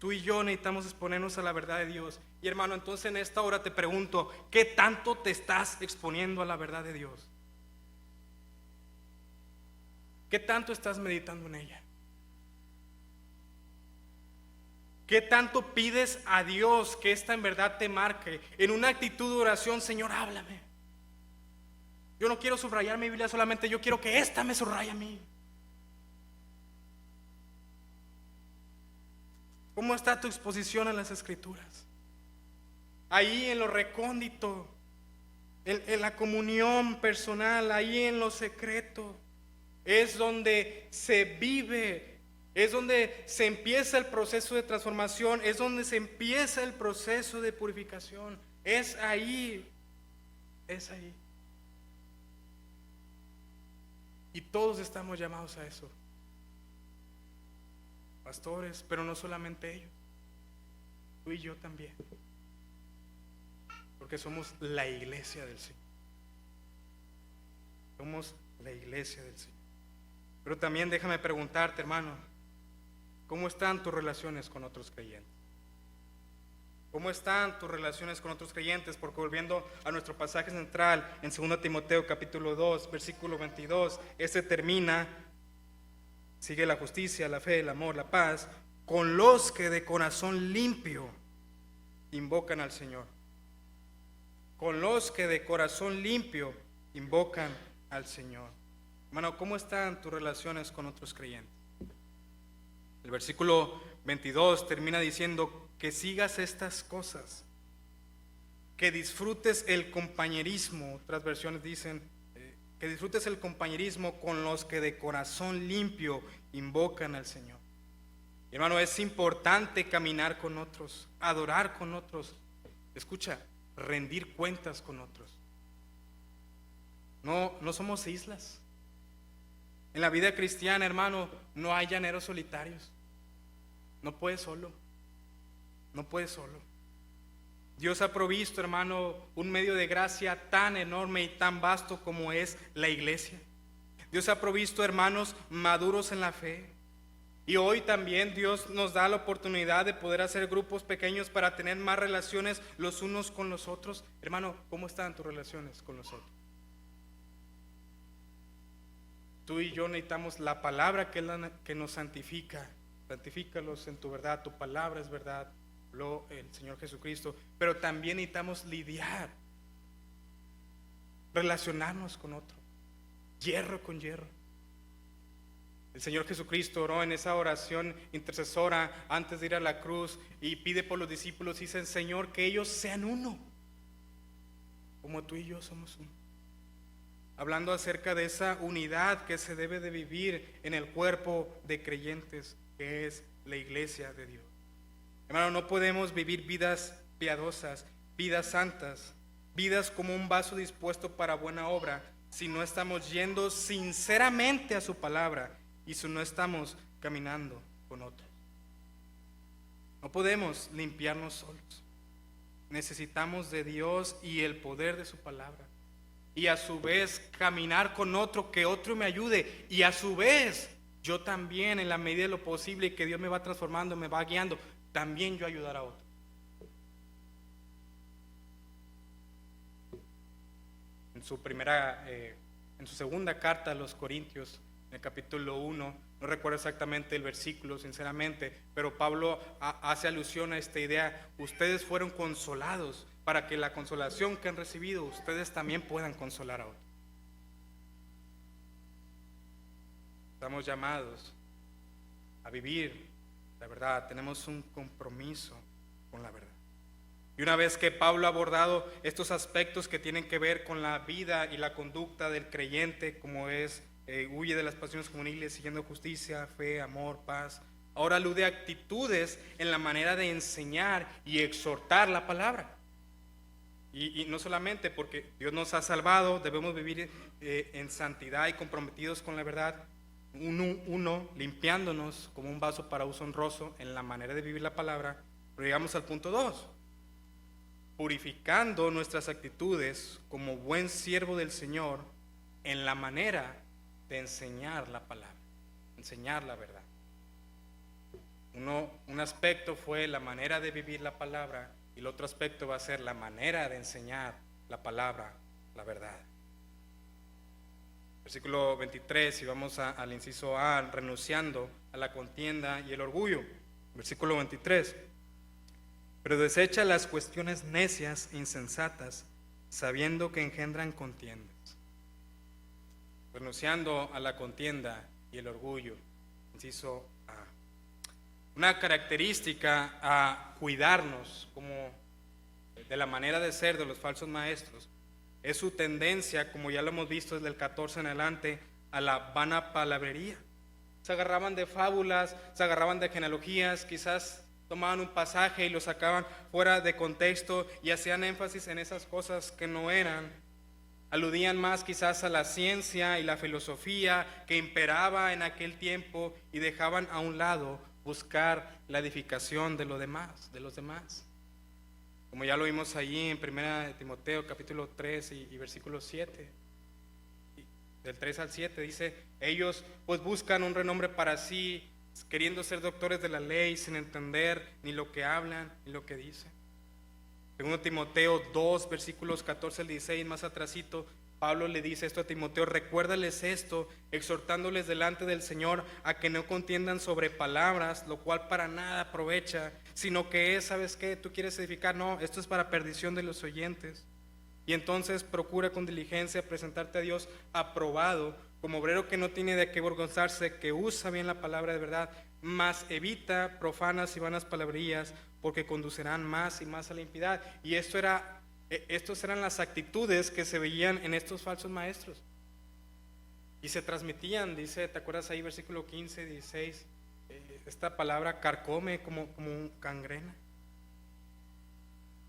Tú y yo necesitamos exponernos a la verdad de Dios. Y hermano, entonces en esta hora te pregunto: ¿qué tanto te estás exponiendo a la verdad de Dios? ¿Qué tanto estás meditando en ella? ¿Qué tanto pides a Dios que esta en verdad te marque en una actitud de oración? Señor, háblame. Yo no quiero subrayar mi Biblia solamente, yo quiero que esta me subraye a mí. ¿Cómo está tu exposición a las Escrituras? Ahí en lo recóndito, en la comunión personal, ahí en lo secreto, es donde se vive, es donde se empieza el proceso de transformación, es donde se empieza el proceso de purificación. Es ahí, es ahí. Y todos estamos llamados a eso. Pastores, pero no solamente ellos, tú y yo también, porque somos la iglesia del Señor. Somos la iglesia del Señor. Pero también déjame preguntarte, hermano, ¿cómo están tus relaciones con otros creyentes? ¿Cómo están tus relaciones con otros creyentes? Porque volviendo a nuestro pasaje central en 2 Timoteo capítulo 2, versículo 22, termina: sigue la justicia, la fe, el amor, la paz, con los que de corazón limpio invocan al Señor. Con los que de corazón limpio invocan al Señor. Hermano, ¿cómo están tus relaciones con otros creyentes? El versículo 22 termina diciendo que sigas estas cosas, que disfrutes el compañerismo. Otras versiones dicen que disfrutes el compañerismo con los que de corazón limpio invocan al Señor. Y hermano, es importante caminar con otros, adorar con otros. Escucha, rendir cuentas con otros. No somos islas. En la vida cristiana, hermano, no hay llaneros solitarios. No puedes solo. No puedes solo. Dios ha provisto, hermano, un medio de gracia tan enorme y tan vasto como es la iglesia. Dios ha provisto hermanos maduros en la fe. Y hoy también Dios nos da la oportunidad de poder hacer grupos pequeños para tener más relaciones los unos con los otros. Hermano, ¿cómo están tus relaciones con los otros? Tú y yo necesitamos la palabra que nos santifica. Santifícalos en tu verdad, tu palabra es verdad, el Señor Jesucristo. Pero también necesitamos lidiar, relacionarnos con otro, hierro con hierro. El Señor Jesucristo oró en esa oración intercesora antes de ir a la cruz y pide por los discípulos y dice: Señor, que ellos sean uno, como tú y yo somos uno. Hablando acerca de esa unidad que se debe de vivir en el cuerpo de creyentes, que es la iglesia de Dios. Hermano, no podemos vivir vidas piadosas, vidas santas, vidas como un vaso dispuesto para buena obra, si no estamos yendo sinceramente a su palabra y si no estamos caminando con otros. No podemos limpiarnos solos. Necesitamos de Dios y el poder de su palabra. Y a su vez caminar con otro, que otro me ayude. Y a su vez yo también, en la medida de lo posible, que Dios me va transformando, me va guiando, también yo ayudar a otro. En su segunda carta a los Corintios, en el capítulo 1, no recuerdo exactamente el versículo, sinceramente, pero Pablo hace alusión a esta idea: ustedes fueron consolados para que la consolación que han recibido, ustedes también puedan consolar a otros. Estamos llamados a vivir la verdad, tenemos un compromiso con la verdad. Y una vez que Pablo ha abordado estos aspectos que tienen que ver con la vida y la conducta del creyente, como es huye de las pasiones juveniles, siguiendo justicia, fe, amor, paz, ahora alude a actitudes en la manera de enseñar y exhortar la palabra. Y no solamente porque Dios nos ha salvado, debemos vivir en santidad y comprometidos con la verdad. Uno, limpiándonos como un vaso para uso honroso en la manera de vivir la palabra. Pero llegamos al punto 2, purificando nuestras actitudes como buen siervo del Señor en la manera de enseñar la palabra, enseñar la verdad. Un aspecto fue la manera de vivir la palabra y el otro aspecto va a ser la manera de enseñar la palabra, la verdad. Versículo 23, y vamos al inciso A, renunciando a la contienda y el orgullo. Versículo 23, pero desecha las cuestiones necias e insensatas, sabiendo que engendran contiendas. renunciando a la contienda y el orgullo. Inciso A. Una característica a cuidarnos como de la manera de ser de los falsos maestros es su tendencia, como ya lo hemos visto desde el 14 en adelante, a la vana palabrería. Se agarraban de fábulas, se agarraban de genealogías, quizás tomaban un pasaje y lo sacaban fuera de contexto y hacían énfasis en esas cosas que no eran. Aludían más quizás a la ciencia y la filosofía que imperaba en aquel tiempo y dejaban a un lado buscar la edificación de los demás. Como ya lo vimos allí en 1 Timoteo capítulo 3 y versículo 7. Del 3 al 7 dice, ellos pues buscan un renombre para sí, queriendo ser doctores de la ley sin entender ni lo que hablan ni lo que dicen. 2 Timoteo 2, versículos 14 al 16, más atrasito, Pablo le dice esto a Timoteo, recuérdales esto, exhortándoles delante del Señor a que no contiendan sobre palabras, lo cual para nada aprovecha, sino que es, ¿sabes qué? Tú quieres edificar, no, esto es para perdición de los oyentes. Y entonces procura con diligencia presentarte a Dios aprobado, como obrero que no tiene de qué avergonzarse, que usa bien la palabra de verdad, mas evita profanas y vanas palabrillas, porque conducirán más y más a la impiedad. Y estos eran las actitudes que se veían en estos falsos maestros. Y se transmitían, dice, ¿te acuerdas ahí versículo 15, 16? Esta palabra carcome como un gangrena.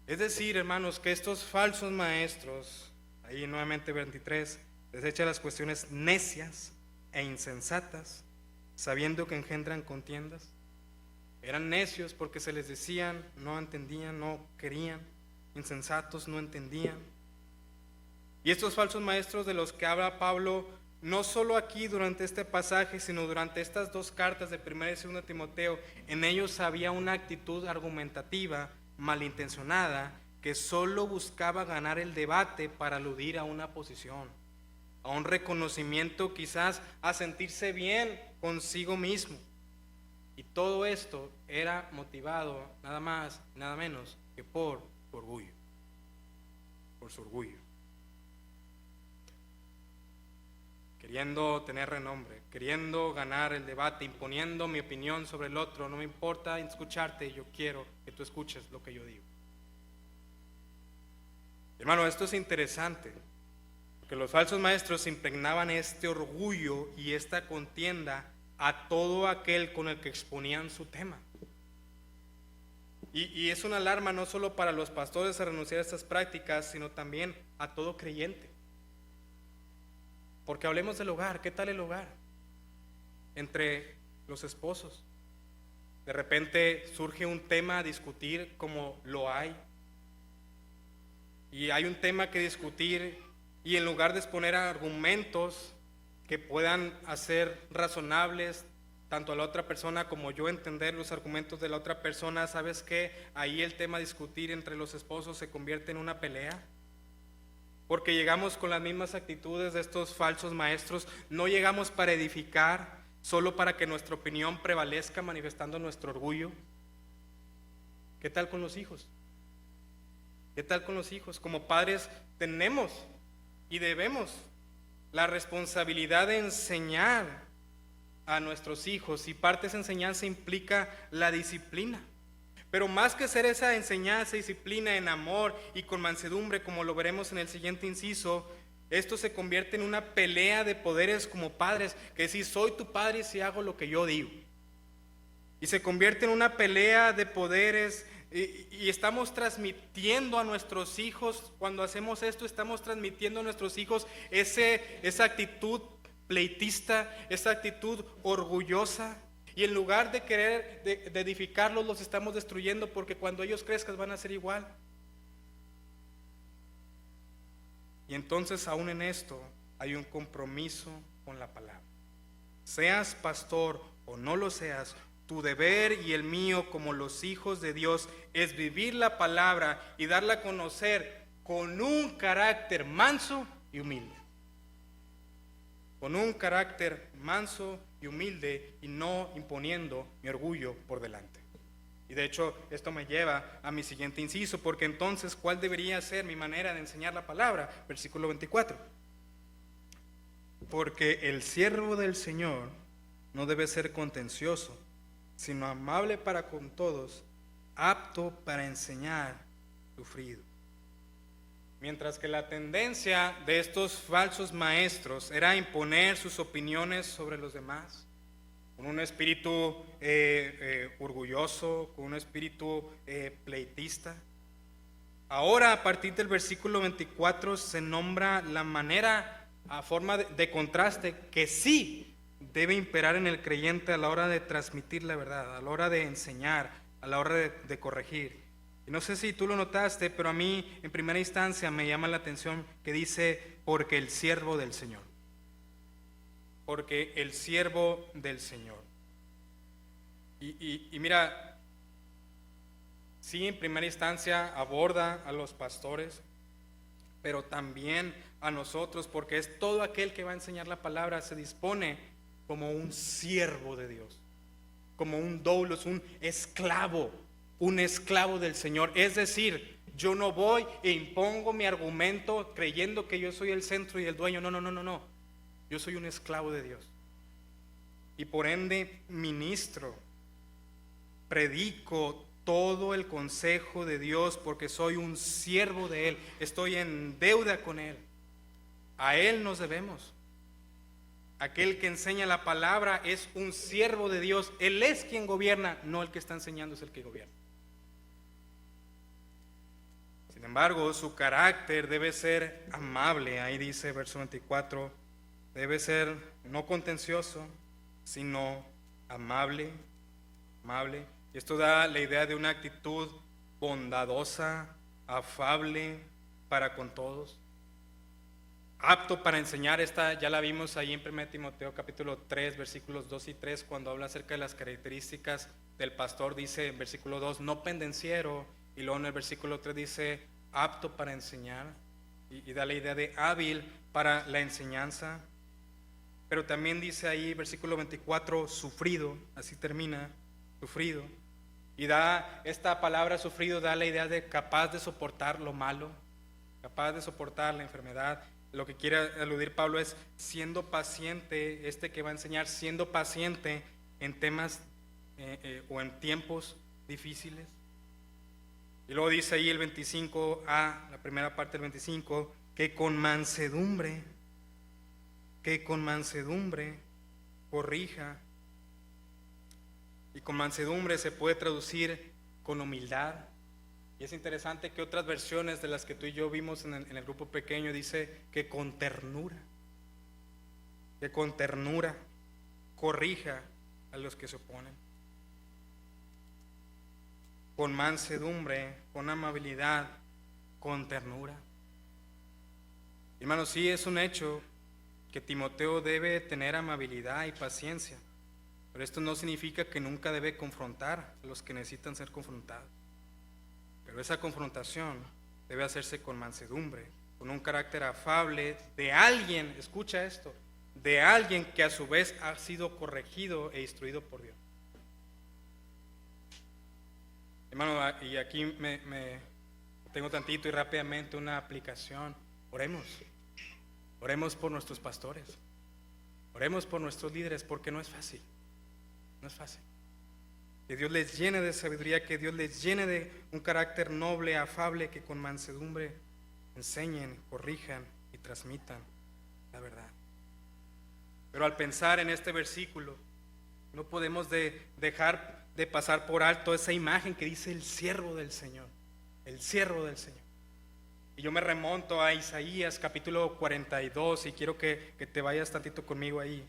Es decir, hermanos, que estos falsos maestros, ahí nuevamente 23, desechan las cuestiones necias e insensatas, sabiendo que engendran contiendas. Eran necios porque se les decían, no entendían, no querían, insensatos, no entendían. Y estos falsos maestros de los que habla Pablo, no solo aquí durante este pasaje, sino durante estas dos cartas de 1 y 2 Timoteo, en ellos había una actitud argumentativa, malintencionada, que solo buscaba ganar el debate para aludir a una posición, a un reconocimiento, quizás a sentirse bien consigo mismo. Y todo esto era motivado nada más, nada menos que por su orgullo. Por su orgullo. Queriendo tener renombre, queriendo ganar el debate, imponiendo mi opinión sobre el otro. No me importa escucharte, yo quiero que tú escuches lo que yo digo. Hermano, esto es interesante, porque los falsos maestros impregnaban este orgullo y esta contienda a todo aquel con el que exponían su tema. Y es una alarma no solo para los pastores a renunciar a estas prácticas, sino también a todo creyente. Porque hablemos del hogar. ¿Qué tal el hogar? Entre los esposos. De repente surge un tema a discutir como lo hay. Y hay un tema que discutir y en lugar de exponer argumentos que puedan hacer razonables tanto a la otra persona como yo entender los argumentos de la otra persona, ¿sabes qué? Ahí el tema a discutir entre los esposos se convierte en una pelea. Porque llegamos con las mismas actitudes de estos falsos maestros, no llegamos para edificar, solo para que nuestra opinión prevalezca manifestando nuestro orgullo. ¿Qué tal con los hijos? ¿Qué tal con los hijos? Como padres tenemos y debemos la responsabilidad de enseñar a nuestros hijos, y parte de esa enseñanza implica la disciplina. Pero más que ser esa enseñanza y disciplina en amor y con mansedumbre, como lo veremos en el siguiente inciso, esto se convierte en una pelea de poderes como padres, que si soy tu padre y si hago lo que yo digo. Y se convierte en una pelea de poderes y estamos transmitiendo a nuestros hijos, cuando hacemos esto, estamos transmitiendo a nuestros hijos esa actitud pleitista, esa actitud orgullosa. Y en lugar de querer de edificarlos, los estamos destruyendo, porque cuando ellos crezcan van a ser igual. Y entonces aún en esto hay un compromiso con la palabra. Seas pastor o no lo seas, tu deber y el mío como los hijos de Dios es vivir la palabra y darla a conocer con un carácter manso y humilde. Con un carácter manso y humilde y no imponiendo mi orgullo por delante. Y de hecho esto me lleva a mi siguiente inciso, porque entonces ¿cuál debería ser mi manera de enseñar la palabra? Versículo 24. Porque el siervo del Señor no debe ser contencioso, sino amable para con todos, apto para enseñar, sufrido. Mientras que la tendencia de estos falsos maestros era imponer sus opiniones sobre los demás, con un espíritu orgulloso, con un espíritu pleitista. Ahora, a partir del versículo 24, se nombra la manera, a forma de contraste, que sí debe imperar en el creyente a la hora de transmitir la verdad, a la hora de enseñar, a la hora de corregir. Y no sé si tú lo notaste, pero a mí en primera instancia me llama la atención que dice, porque el siervo del Señor. Porque el siervo del Señor. Y mira, sí, en primera instancia aborda a los pastores, pero también a nosotros, porque es todo aquel que va a enseñar la palabra, se dispone como un siervo de Dios, como un doulos, un esclavo del Señor. Es decir, yo no voy e impongo mi argumento creyendo que yo soy el centro y el dueño. No. Yo soy un esclavo de Dios. Y por ende ministro, predico todo el consejo de Dios porque soy un siervo de Él. Estoy en deuda con Él. A Él nos debemos. Aquel que enseña la palabra es un siervo de Dios. Él es quien gobierna, no el que está enseñando es el que gobierna. Sin embargo, su carácter debe ser amable. Ahí dice verso 24, debe ser no contencioso, sino amable. Y esto da la idea de una actitud bondadosa, afable para con todos. Apto para enseñar, esta ya la vimos ahí en 1 Timoteo capítulo 3, versículos 2 y 3, cuando habla acerca de las características del pastor, dice en versículo 2, no pendenciero, y luego en el versículo 3 dice, apto para enseñar, y da la idea de hábil para la enseñanza. Pero también dice ahí, versículo 24, sufrido, así termina, sufrido. Y da esta palabra sufrido, da la idea de capaz de soportar lo malo, capaz de soportar la enfermedad. Lo que quiere aludir Pablo es siendo paciente, que va a enseñar, siendo paciente en temas o en tiempos difíciles. Y luego dice ahí el 25a, la primera parte del 25, que con mansedumbre corrija. Y con mansedumbre se puede traducir con humildad. Y es interesante que otras versiones de las que tú y yo vimos en el grupo pequeño dice que con ternura corrija a los que se oponen. Con mansedumbre, con amabilidad, con ternura. Hermanos, sí es un hecho que Timoteo debe tener amabilidad y paciencia, pero esto no significa que nunca debe confrontar a los que necesitan ser confrontados. Pero esa confrontación debe hacerse con mansedumbre, con un carácter afable de alguien, escucha esto, de alguien que a su vez ha sido corregido e instruido por Dios. Hermano, y aquí me tengo tantito y rápidamente una aplicación. Oremos por nuestros pastores, oremos por nuestros líderes, porque no es fácil. Que Dios les llene de sabiduría, que Dios les llene de un carácter noble, afable, que con mansedumbre enseñen, corrijan y transmitan la verdad. Pero al pensar en este versículo, no podemos dejar de pasar por alto esa imagen que dice el siervo del Señor, el siervo del Señor. Y yo me remonto a Isaías capítulo 42 y quiero que te vayas tantito conmigo ahí.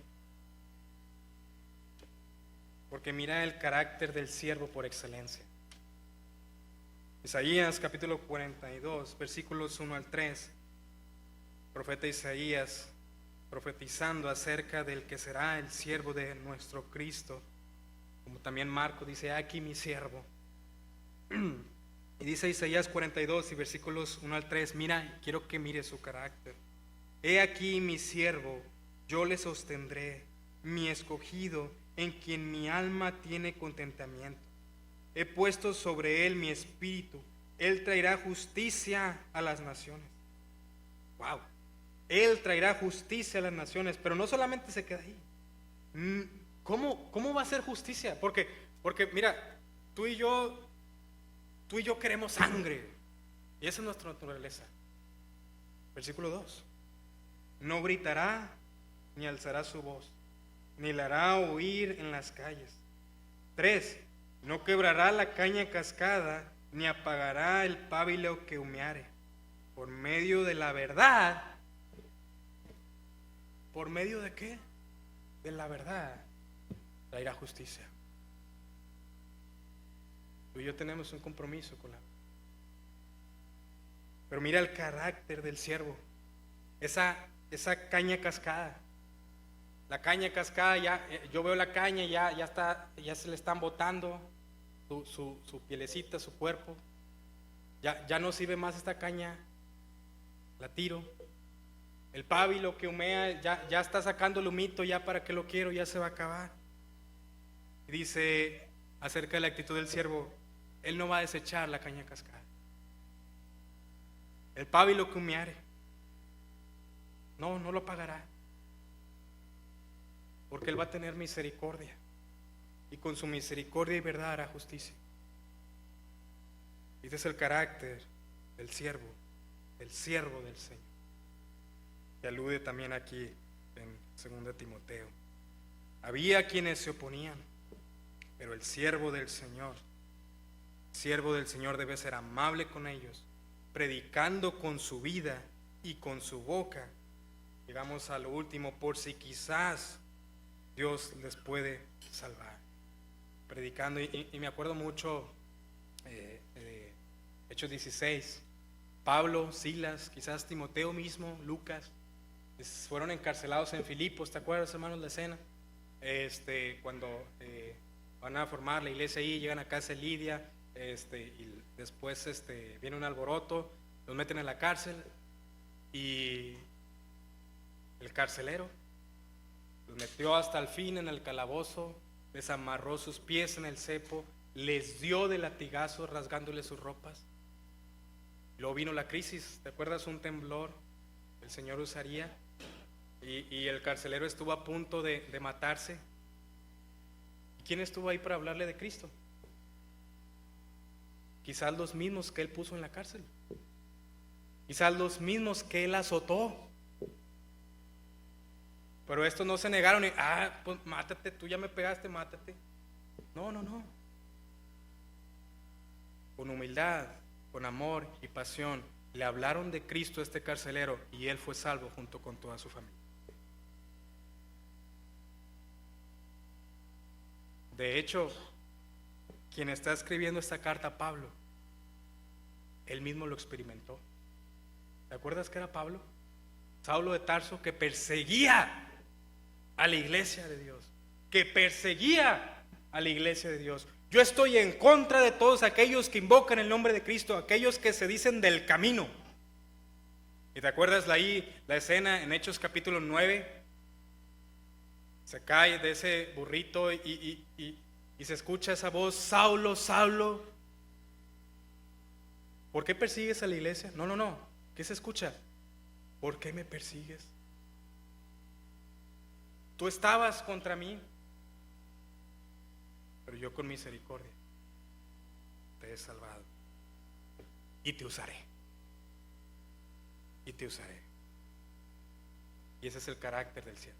Porque mira el carácter del siervo por excelencia. Isaías capítulo 42, versículos 1 al 3. Profeta Isaías profetizando acerca del que será el siervo de nuestro Cristo. Como también Marco dice, aquí mi siervo. Y dice Isaías 42 y versículos 1 al 3, mira, quiero que mire su carácter. He aquí mi siervo, yo le sostendré, mi escogido, en quien mi alma tiene contentamiento. He puesto sobre él mi espíritu, él traerá justicia a las naciones. Wow. Él traerá justicia a las naciones, pero no solamente se queda ahí. ¿Cómo va a ser justicia? Porque mira, tú y yo queremos sangre, y esa es nuestra naturaleza. Versículo 2. No gritará ni alzará su voz, ni la hará oír en las calles. 3. No quebrará la caña cascada, ni apagará el pábilo que humeare. Por medio de la verdad. ¿Por medio de qué? De la verdad traerá justicia. Tú y yo tenemos un compromiso con la verdad. Pero mira el carácter del siervo. Esa caña cascada. La caña cascada, yo veo la caña, ya se le están botando su pielecita, su cuerpo. Ya no sirve más esta caña, la tiro. El pábilo que humea ya está sacando el humito, ya para qué lo quiero, ya se va a acabar. Y dice acerca de la actitud del siervo, él no va a desechar la caña cascada. El pábilo que humeare, no lo pagará. Porque él va a tener misericordia, y con su misericordia y verdad hará justicia. Este es el carácter del siervo del Señor, que alude también aquí en 2 Timoteo. Había quienes se oponían, pero el siervo del Señor debe ser amable con ellos, predicando con su vida y con su boca. Llegamos a lo último, por si quizás Dios les puede salvar. Predicando, y me acuerdo mucho de Hechos 16. Pablo, Silas, quizás Timoteo mismo, Lucas, fueron encarcelados en Filipos. ¿Te acuerdas, hermanos, la escena? Cuando van a formar la iglesia ahí, llegan a casa de Lidia, y después viene un alboroto, los meten en la cárcel, y el carcelero los metió hasta el fin en el calabozo, les amarró sus pies en el cepo, les dio de latigazos rasgándoles sus ropas. Luego vino la crisis, ¿te acuerdas? Un temblor, el Señor usaría, y el carcelero estuvo a punto de matarse. ¿Quién estuvo ahí para hablarle de Cristo? Quizás los mismos que él puso en la cárcel, quizás los mismos que él azotó. Pero estos no se negaron y, pues mátate, tú ya me pegaste, mátate. No. Con humildad, con amor y pasión, le hablaron de Cristo a este carcelero, y él fue salvo junto con toda su familia. De hecho, quien está escribiendo esta carta a Pablo, él mismo lo experimentó. ¿Te acuerdas que era Pablo? Saulo de Tarso, que perseguía a la iglesia de Dios, Yo estoy en contra de todos aquellos que invocan el nombre de Cristo, aquellos que se dicen del camino. ¿Y te acuerdas ahí la escena en Hechos capítulo 9? Se cae de ese burrito y se escucha esa voz: Saulo, Saulo, ¿por qué persigues a la iglesia? No, ¿qué se escucha? ¿Por qué me persigues? Tú estabas contra mí, pero yo con misericordia te he salvado, y te usaré. Y ese es el carácter del cielo.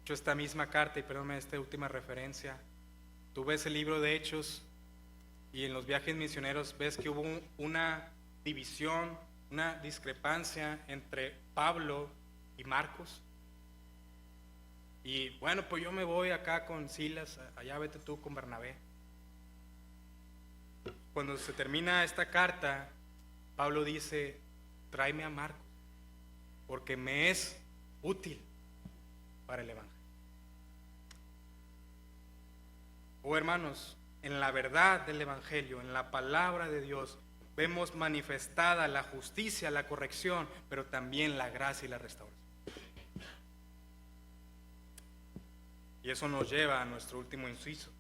Yo esta misma carta, y perdóname esta última referencia, tú ves el libro de Hechos, y en los viajes misioneros ves que hubo una división, una discrepancia entre Pablo y Marcos. Y bueno, pues yo me voy acá con Silas, allá vete tú con Bernabé. Cuando se termina esta carta, Pablo dice: tráeme a Marcos, porque me es útil para el evangelio. Oh hermanos, en la verdad del evangelio, en la palabra de Dios, vemos manifestada la justicia, la corrección, pero también la gracia y la restauración. Y eso nos lleva a nuestro último inciso,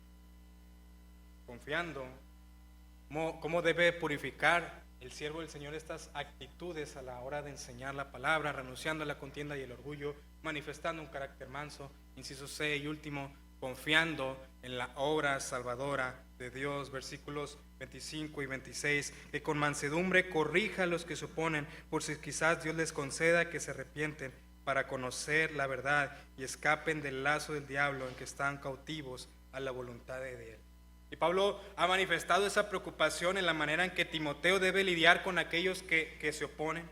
confiando. ¿Cómo debe purificar el siervo del Señor estas actitudes a la hora de enseñar la palabra, renunciando a la contienda y el orgullo, manifestando un carácter manso, inciso C y último, confiando en la obra salvadora de Dios, versículos 25 y 26, que con mansedumbre corrija a los que se oponen, por si quizás Dios les conceda que se arrepienten para conocer la verdad y escapen del lazo del diablo en que están cautivos a la voluntad de Él. Y Pablo ha manifestado esa preocupación en la manera en que Timoteo debe lidiar con aquellos que se oponen.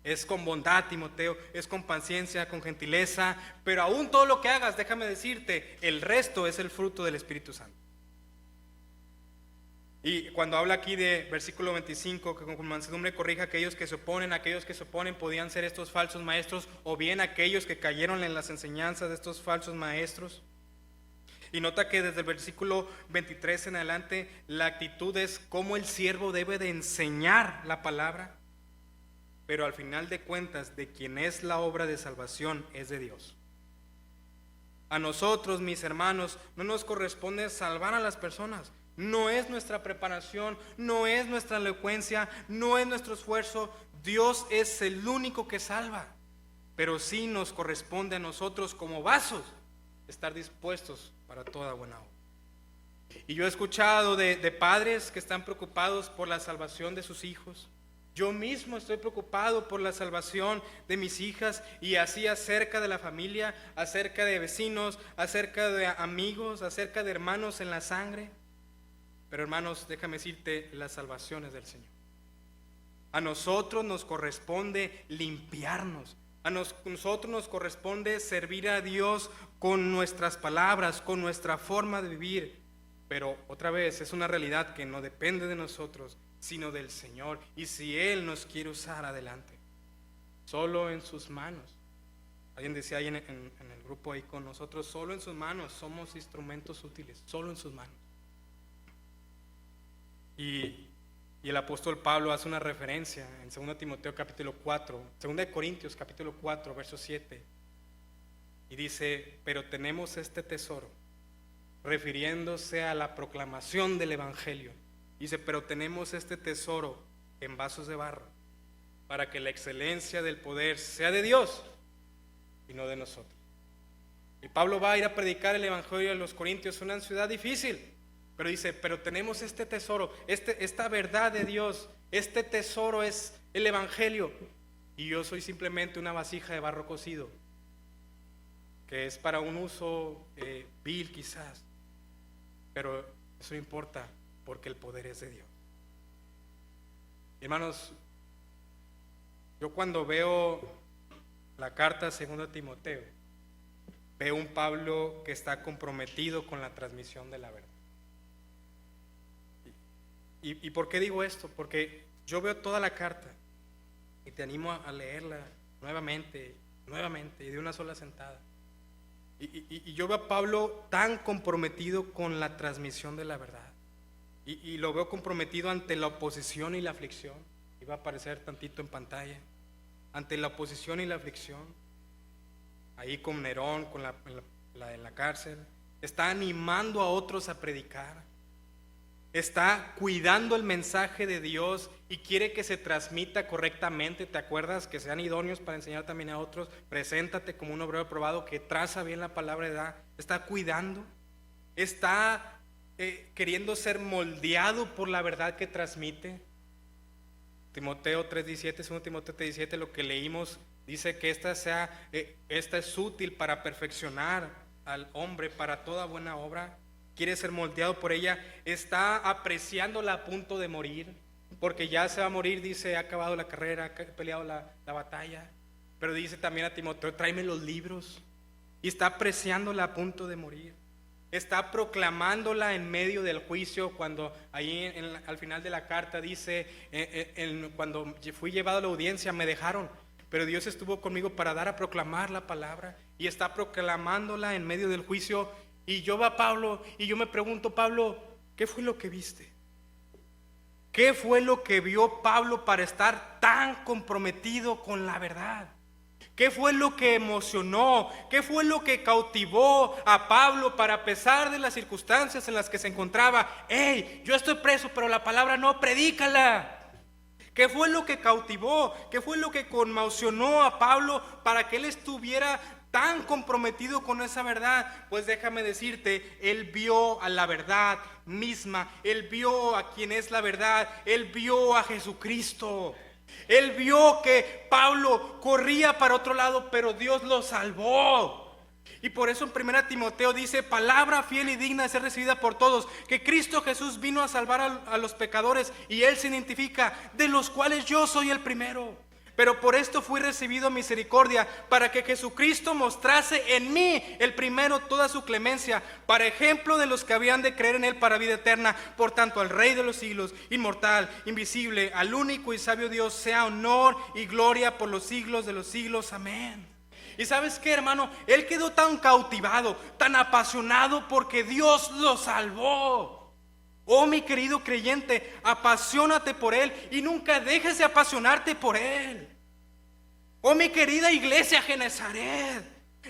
Es con bondad, Timoteo, es con paciencia, con gentileza, pero aún todo lo que hagas, déjame decirte, el resto es el fruto del Espíritu Santo. Y cuando habla aquí de versículo 25, que con mansedumbre corrija a aquellos que se oponen podían ser estos falsos maestros o bien aquellos que cayeron en las enseñanzas de estos falsos maestros. Y nota que desde el versículo 23 en adelante la actitud es cómo el siervo debe de enseñar la palabra, pero al final de cuentas de quien es la obra de salvación es de Dios. A nosotros, mis hermanos, no nos corresponde salvar a las personas. No es nuestra preparación, no es nuestra elocuencia, no es nuestro esfuerzo. Dios es el único que salva, pero sí nos corresponde a nosotros como vasos estar dispuestos para toda buena obra. Y yo he escuchado de padres que están preocupados por la salvación de sus hijos. Yo mismo estoy preocupado por la salvación de mis hijas, y así acerca de la familia, acerca de vecinos, acerca de amigos, acerca de hermanos en la sangre. Pero hermanos, déjame decirte, la salvación es del Señor. A nosotros nos corresponde limpiarnos. A nosotros nos corresponde servir a Dios con nuestras palabras, con nuestra forma de vivir. Pero otra vez, es una realidad que no depende de nosotros, sino del Señor. Y si Él nos quiere usar, adelante. Solo en sus manos. Alguien decía ahí en el grupo ahí con nosotros, solo en sus manos somos instrumentos útiles, solo en sus manos. Y el apóstol Pablo hace una referencia en 2 Timoteo capítulo 4, 2 Corintios capítulo 4, verso 7, y dice, pero tenemos este tesoro, refiriéndose a la proclamación del evangelio. Dice, pero tenemos este tesoro en vasos de barro, para que la excelencia del poder sea de Dios y no de nosotros. Y Pablo va a ir a predicar el evangelio a los Corintios, una ciudad difícil. Pero dice, pero tenemos este tesoro, esta verdad de Dios, este tesoro es el evangelio. Y yo soy simplemente una vasija de barro cocido, que es para un uso vil quizás. Pero eso no importa, porque el poder es de Dios. Hermanos, yo cuando veo la carta 2 Timoteo, veo un Pablo que está comprometido con la transmisión de la verdad. ¿Y por qué digo esto? Porque yo veo toda la carta y te animo a leerla nuevamente y de una sola sentada. Y yo veo a Pablo tan comprometido con la transmisión de la verdad. Y lo veo comprometido ante la oposición y la aflicción. Y va a aparecer tantito en pantalla. Ante la oposición y la aflicción. Ahí con Nerón, con la en la cárcel. Está animando a otros a predicar. Está cuidando el mensaje de Dios y quiere que se transmita correctamente. ¿Te acuerdas? Que sean idóneos para enseñar también a otros. Preséntate como un obrero aprobado que traza bien la palabra de edad. Está cuidando. Está queriendo ser moldeado por la verdad que transmite. Timoteo 3:17, 2 Timoteo 3:17, lo que leímos, dice que esta es útil para perfeccionar al hombre para toda buena obra. Quiere ser moldeado por ella, está apreciándola a punto de morir, porque ya se va a morir, dice, ha acabado la carrera, ha peleado la batalla, pero dice también a Timoteo, tráeme los libros, y está apreciándola a punto de morir, está proclamándola en medio del juicio, cuando ahí al final de la carta dice, cuando fui llevado a la audiencia me dejaron, pero Dios estuvo conmigo para dar a proclamar la palabra, y está proclamándola en medio del juicio. Y yo va Pablo y yo me pregunto, Pablo, ¿qué fue lo que viste? ¿Qué fue lo que vio Pablo para estar tan comprometido con la verdad? ¿Qué fue lo que emocionó? ¿Qué fue lo que cautivó a Pablo para, a pesar de las circunstancias en las que se encontraba? ¡Hey, yo estoy preso, pero la palabra no, predícala! ¿Qué fue lo que cautivó? ¿Qué fue lo que conmocionó a Pablo para que él estuviera tan comprometido con esa verdad? Pues déjame decirte, él vio a la verdad misma, él vio a quien es la verdad, él vio a Jesucristo. Él vio que Pablo corría para otro lado, pero Dios lo salvó. Y por eso en 1 Timoteo dice, palabra fiel y digna de ser recibida por todos, que Cristo Jesús vino a salvar a los pecadores, y Él se identifica, de los cuales yo soy el primero. Pero por esto fui recibido misericordia, para que Jesucristo mostrase en mí el primero toda su clemencia, para ejemplo de los que habían de creer en Él para vida eterna. Por tanto, al Rey de los siglos, inmortal, invisible, al único y sabio Dios, sea honor y gloria por los siglos de los siglos. Amén. Y ¿sabes qué, hermano? Él quedó tan cautivado, tan apasionado porque Dios lo salvó. Oh, mi querido creyente, apasionate por Él y nunca dejes de apasionarte por Él. Oh, mi querida iglesia Genezaret,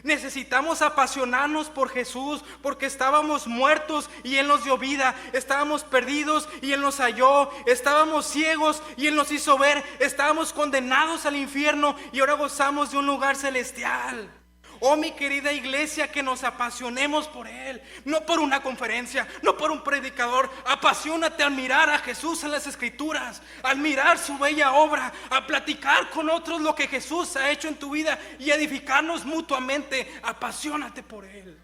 necesitamos apasionarnos por Jesús, porque estábamos muertos y Él nos dio vida, estábamos perdidos y Él nos halló, estábamos ciegos y Él nos hizo ver, estábamos condenados al infierno y ahora gozamos de un lugar celestial. Oh, mi querida iglesia, que nos apasionemos por Él, no por una conferencia, no por un predicador. Apasionate al mirar a Jesús en las Escrituras, al mirar su bella obra, a platicar con otros lo que Jesús ha hecho en tu vida y edificarnos mutuamente. Apasionate por Él.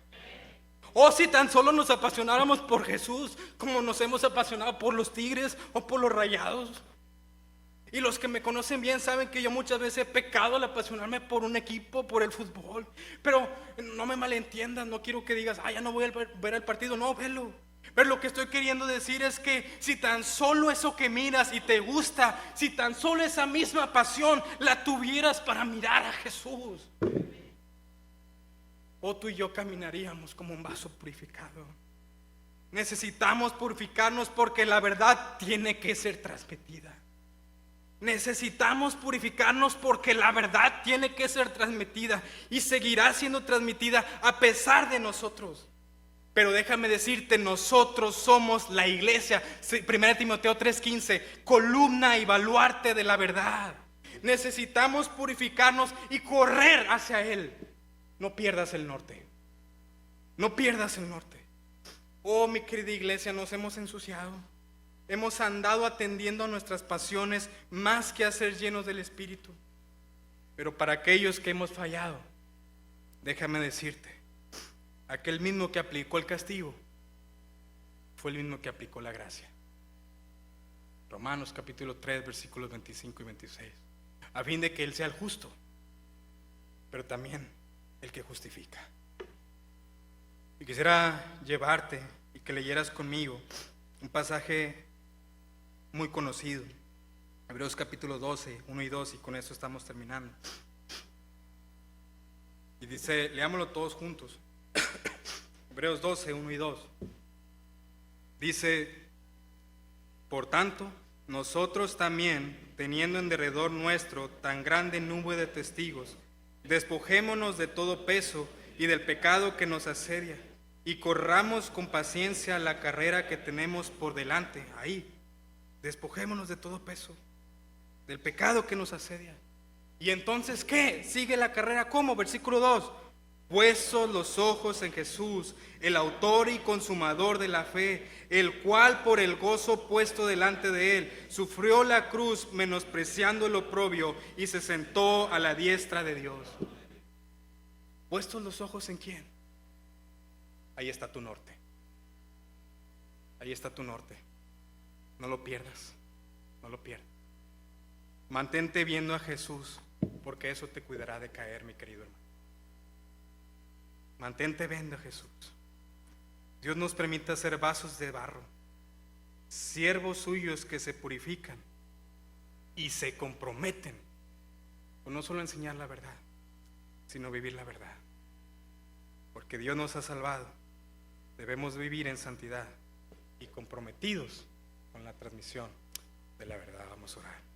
Oh, si tan solo nos apasionáramos por Jesús, como nos hemos apasionado por los Tigres o por los Rayados. Y los que me conocen bien saben que yo muchas veces he pecado al apasionarme por un equipo, por el fútbol. Pero no me malentiendas, no quiero que digas, ya no voy a ver el partido. No, velo. Pero lo que estoy queriendo decir es que si tan solo eso que miras y te gusta, si tan solo esa misma pasión la tuvieras para mirar a Jesús, tú y yo caminaríamos como un vaso purificado. Necesitamos purificarnos porque la verdad tiene que ser transmitida. Necesitamos purificarnos porque la verdad tiene que ser transmitida y seguirá siendo transmitida a pesar de nosotros. Pero déjame decirte, nosotros somos la iglesia, 1 Timoteo 3:15, columna y baluarte de la verdad. Necesitamos purificarnos y correr hacia Él. No pierdas el norte. No pierdas el norte. Oh, mi querida iglesia, nos hemos ensuciado. Hemos andado atendiendo a nuestras pasiones más que a ser llenos del Espíritu. Pero para aquellos que hemos fallado, déjame decirte, aquel mismo que aplicó el castigo fue el mismo que aplicó la gracia. Romanos capítulo 3, versículos 25 y 26. A fin de que Él sea el justo, pero también el que justifica. Y quisiera llevarte y que leyeras conmigo un pasaje muy conocido, Hebreos capítulo 12, 1 y 2, y con eso estamos terminando. Y dice, leámoslo todos juntos. Hebreos 12, 1 y 2. Dice, por tanto, nosotros también, teniendo en derredor nuestro tan grande nube de testigos, despojémonos de todo peso y del pecado que nos asedia, y corramos con paciencia la carrera que tenemos por delante. Ahí, despojémonos de todo peso, del pecado que nos asedia. Y entonces, ¿qué? Sigue la carrera, ¿cómo? Versículo 2. Puestos los ojos en Jesús, el autor y consumador de la fe, el cual por el gozo puesto delante de él, sufrió la cruz, menospreciando el oprobio, y se sentó a la diestra de Dios. ¿Puestos los ojos en quién? Ahí está tu norte. Ahí está tu norte. No lo pierdas, no lo pierdas. Mantente viendo a Jesús, porque eso te cuidará de caer, mi querido hermano. Mantente viendo a Jesús. Dios nos permite ser vasos de barro, siervos suyos que se purifican y se comprometen con no solo enseñar la verdad, sino vivir la verdad. Porque Dios nos ha salvado, debemos vivir en santidad y comprometidos con la transmisión de la verdad. Vamos a orar.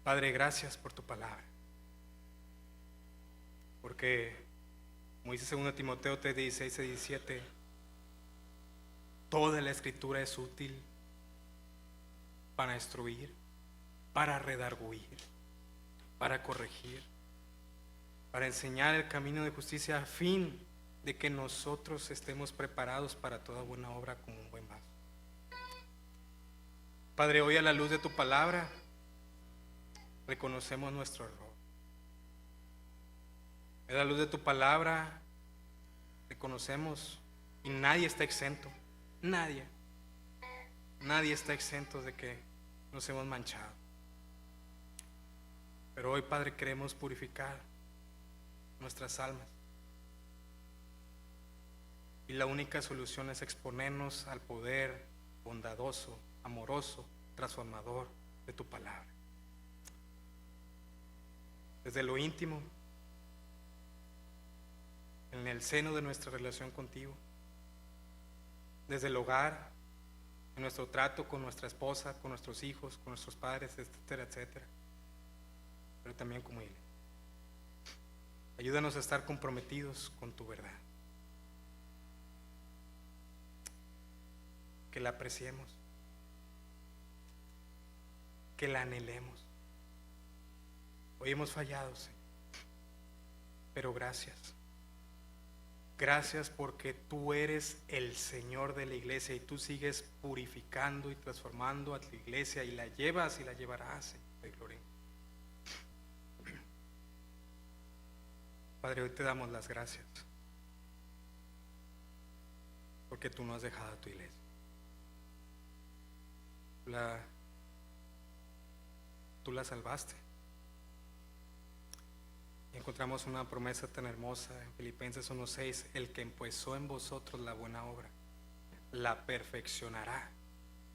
Padre, gracias por tu palabra, porque como dice 2 Timoteo 3:16 y 17, Toda la escritura es útil para instruir, para redarguir, para corregir, para enseñar el camino de justicia, a fin de que nosotros estemos preparados para toda buena obra como un buen vaso. Padre, hoy a la luz de tu palabra reconocemos nuestro error. A la luz de tu palabra reconocemos, y nadie está exento, nadie está exento de que nos hemos manchado. Pero hoy, Padre, queremos purificar nuestras almas. Y la única solución es exponernos al poder bondadoso, amoroso, transformador de tu palabra. Desde lo íntimo, en el seno de nuestra relación contigo, desde el hogar, en nuestro trato con nuestra esposa, con nuestros hijos, con nuestros padres, etcétera, etcétera, pero también como iglesia. Ayúdanos a estar comprometidos con tu verdad, que la apreciemos, que la anhelemos. Hoy hemos fallado, Señor, pero gracias. Gracias porque tú eres el Señor de la iglesia y tú sigues purificando y transformando a tu iglesia y la llevas y la llevarás, Señor de gloria. Padre, hoy te damos las gracias porque tú no has dejado a tu iglesia. Tú la salvaste. Y encontramos una promesa tan hermosa en Filipenses 1:6: el que empezó en vosotros la buena obra, la perfeccionará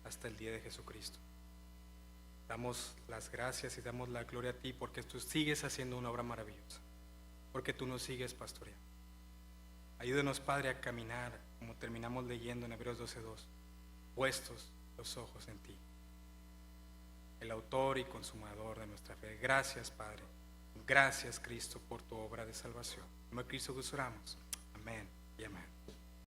hasta el día de Jesucristo. Damos las gracias y damos la gloria a ti porque tú sigues haciendo una obra maravillosa, porque tú nos sigues pastoreando. Ayúdanos, Padre, a caminar, como terminamos leyendo en Hebreos 12:2, puestos los ojos en ti, el autor y consumador de nuestra fe. Gracias, Padre. Gracias, Cristo, por tu obra de salvación. En Cristo Jesús oramos. Amén y amén.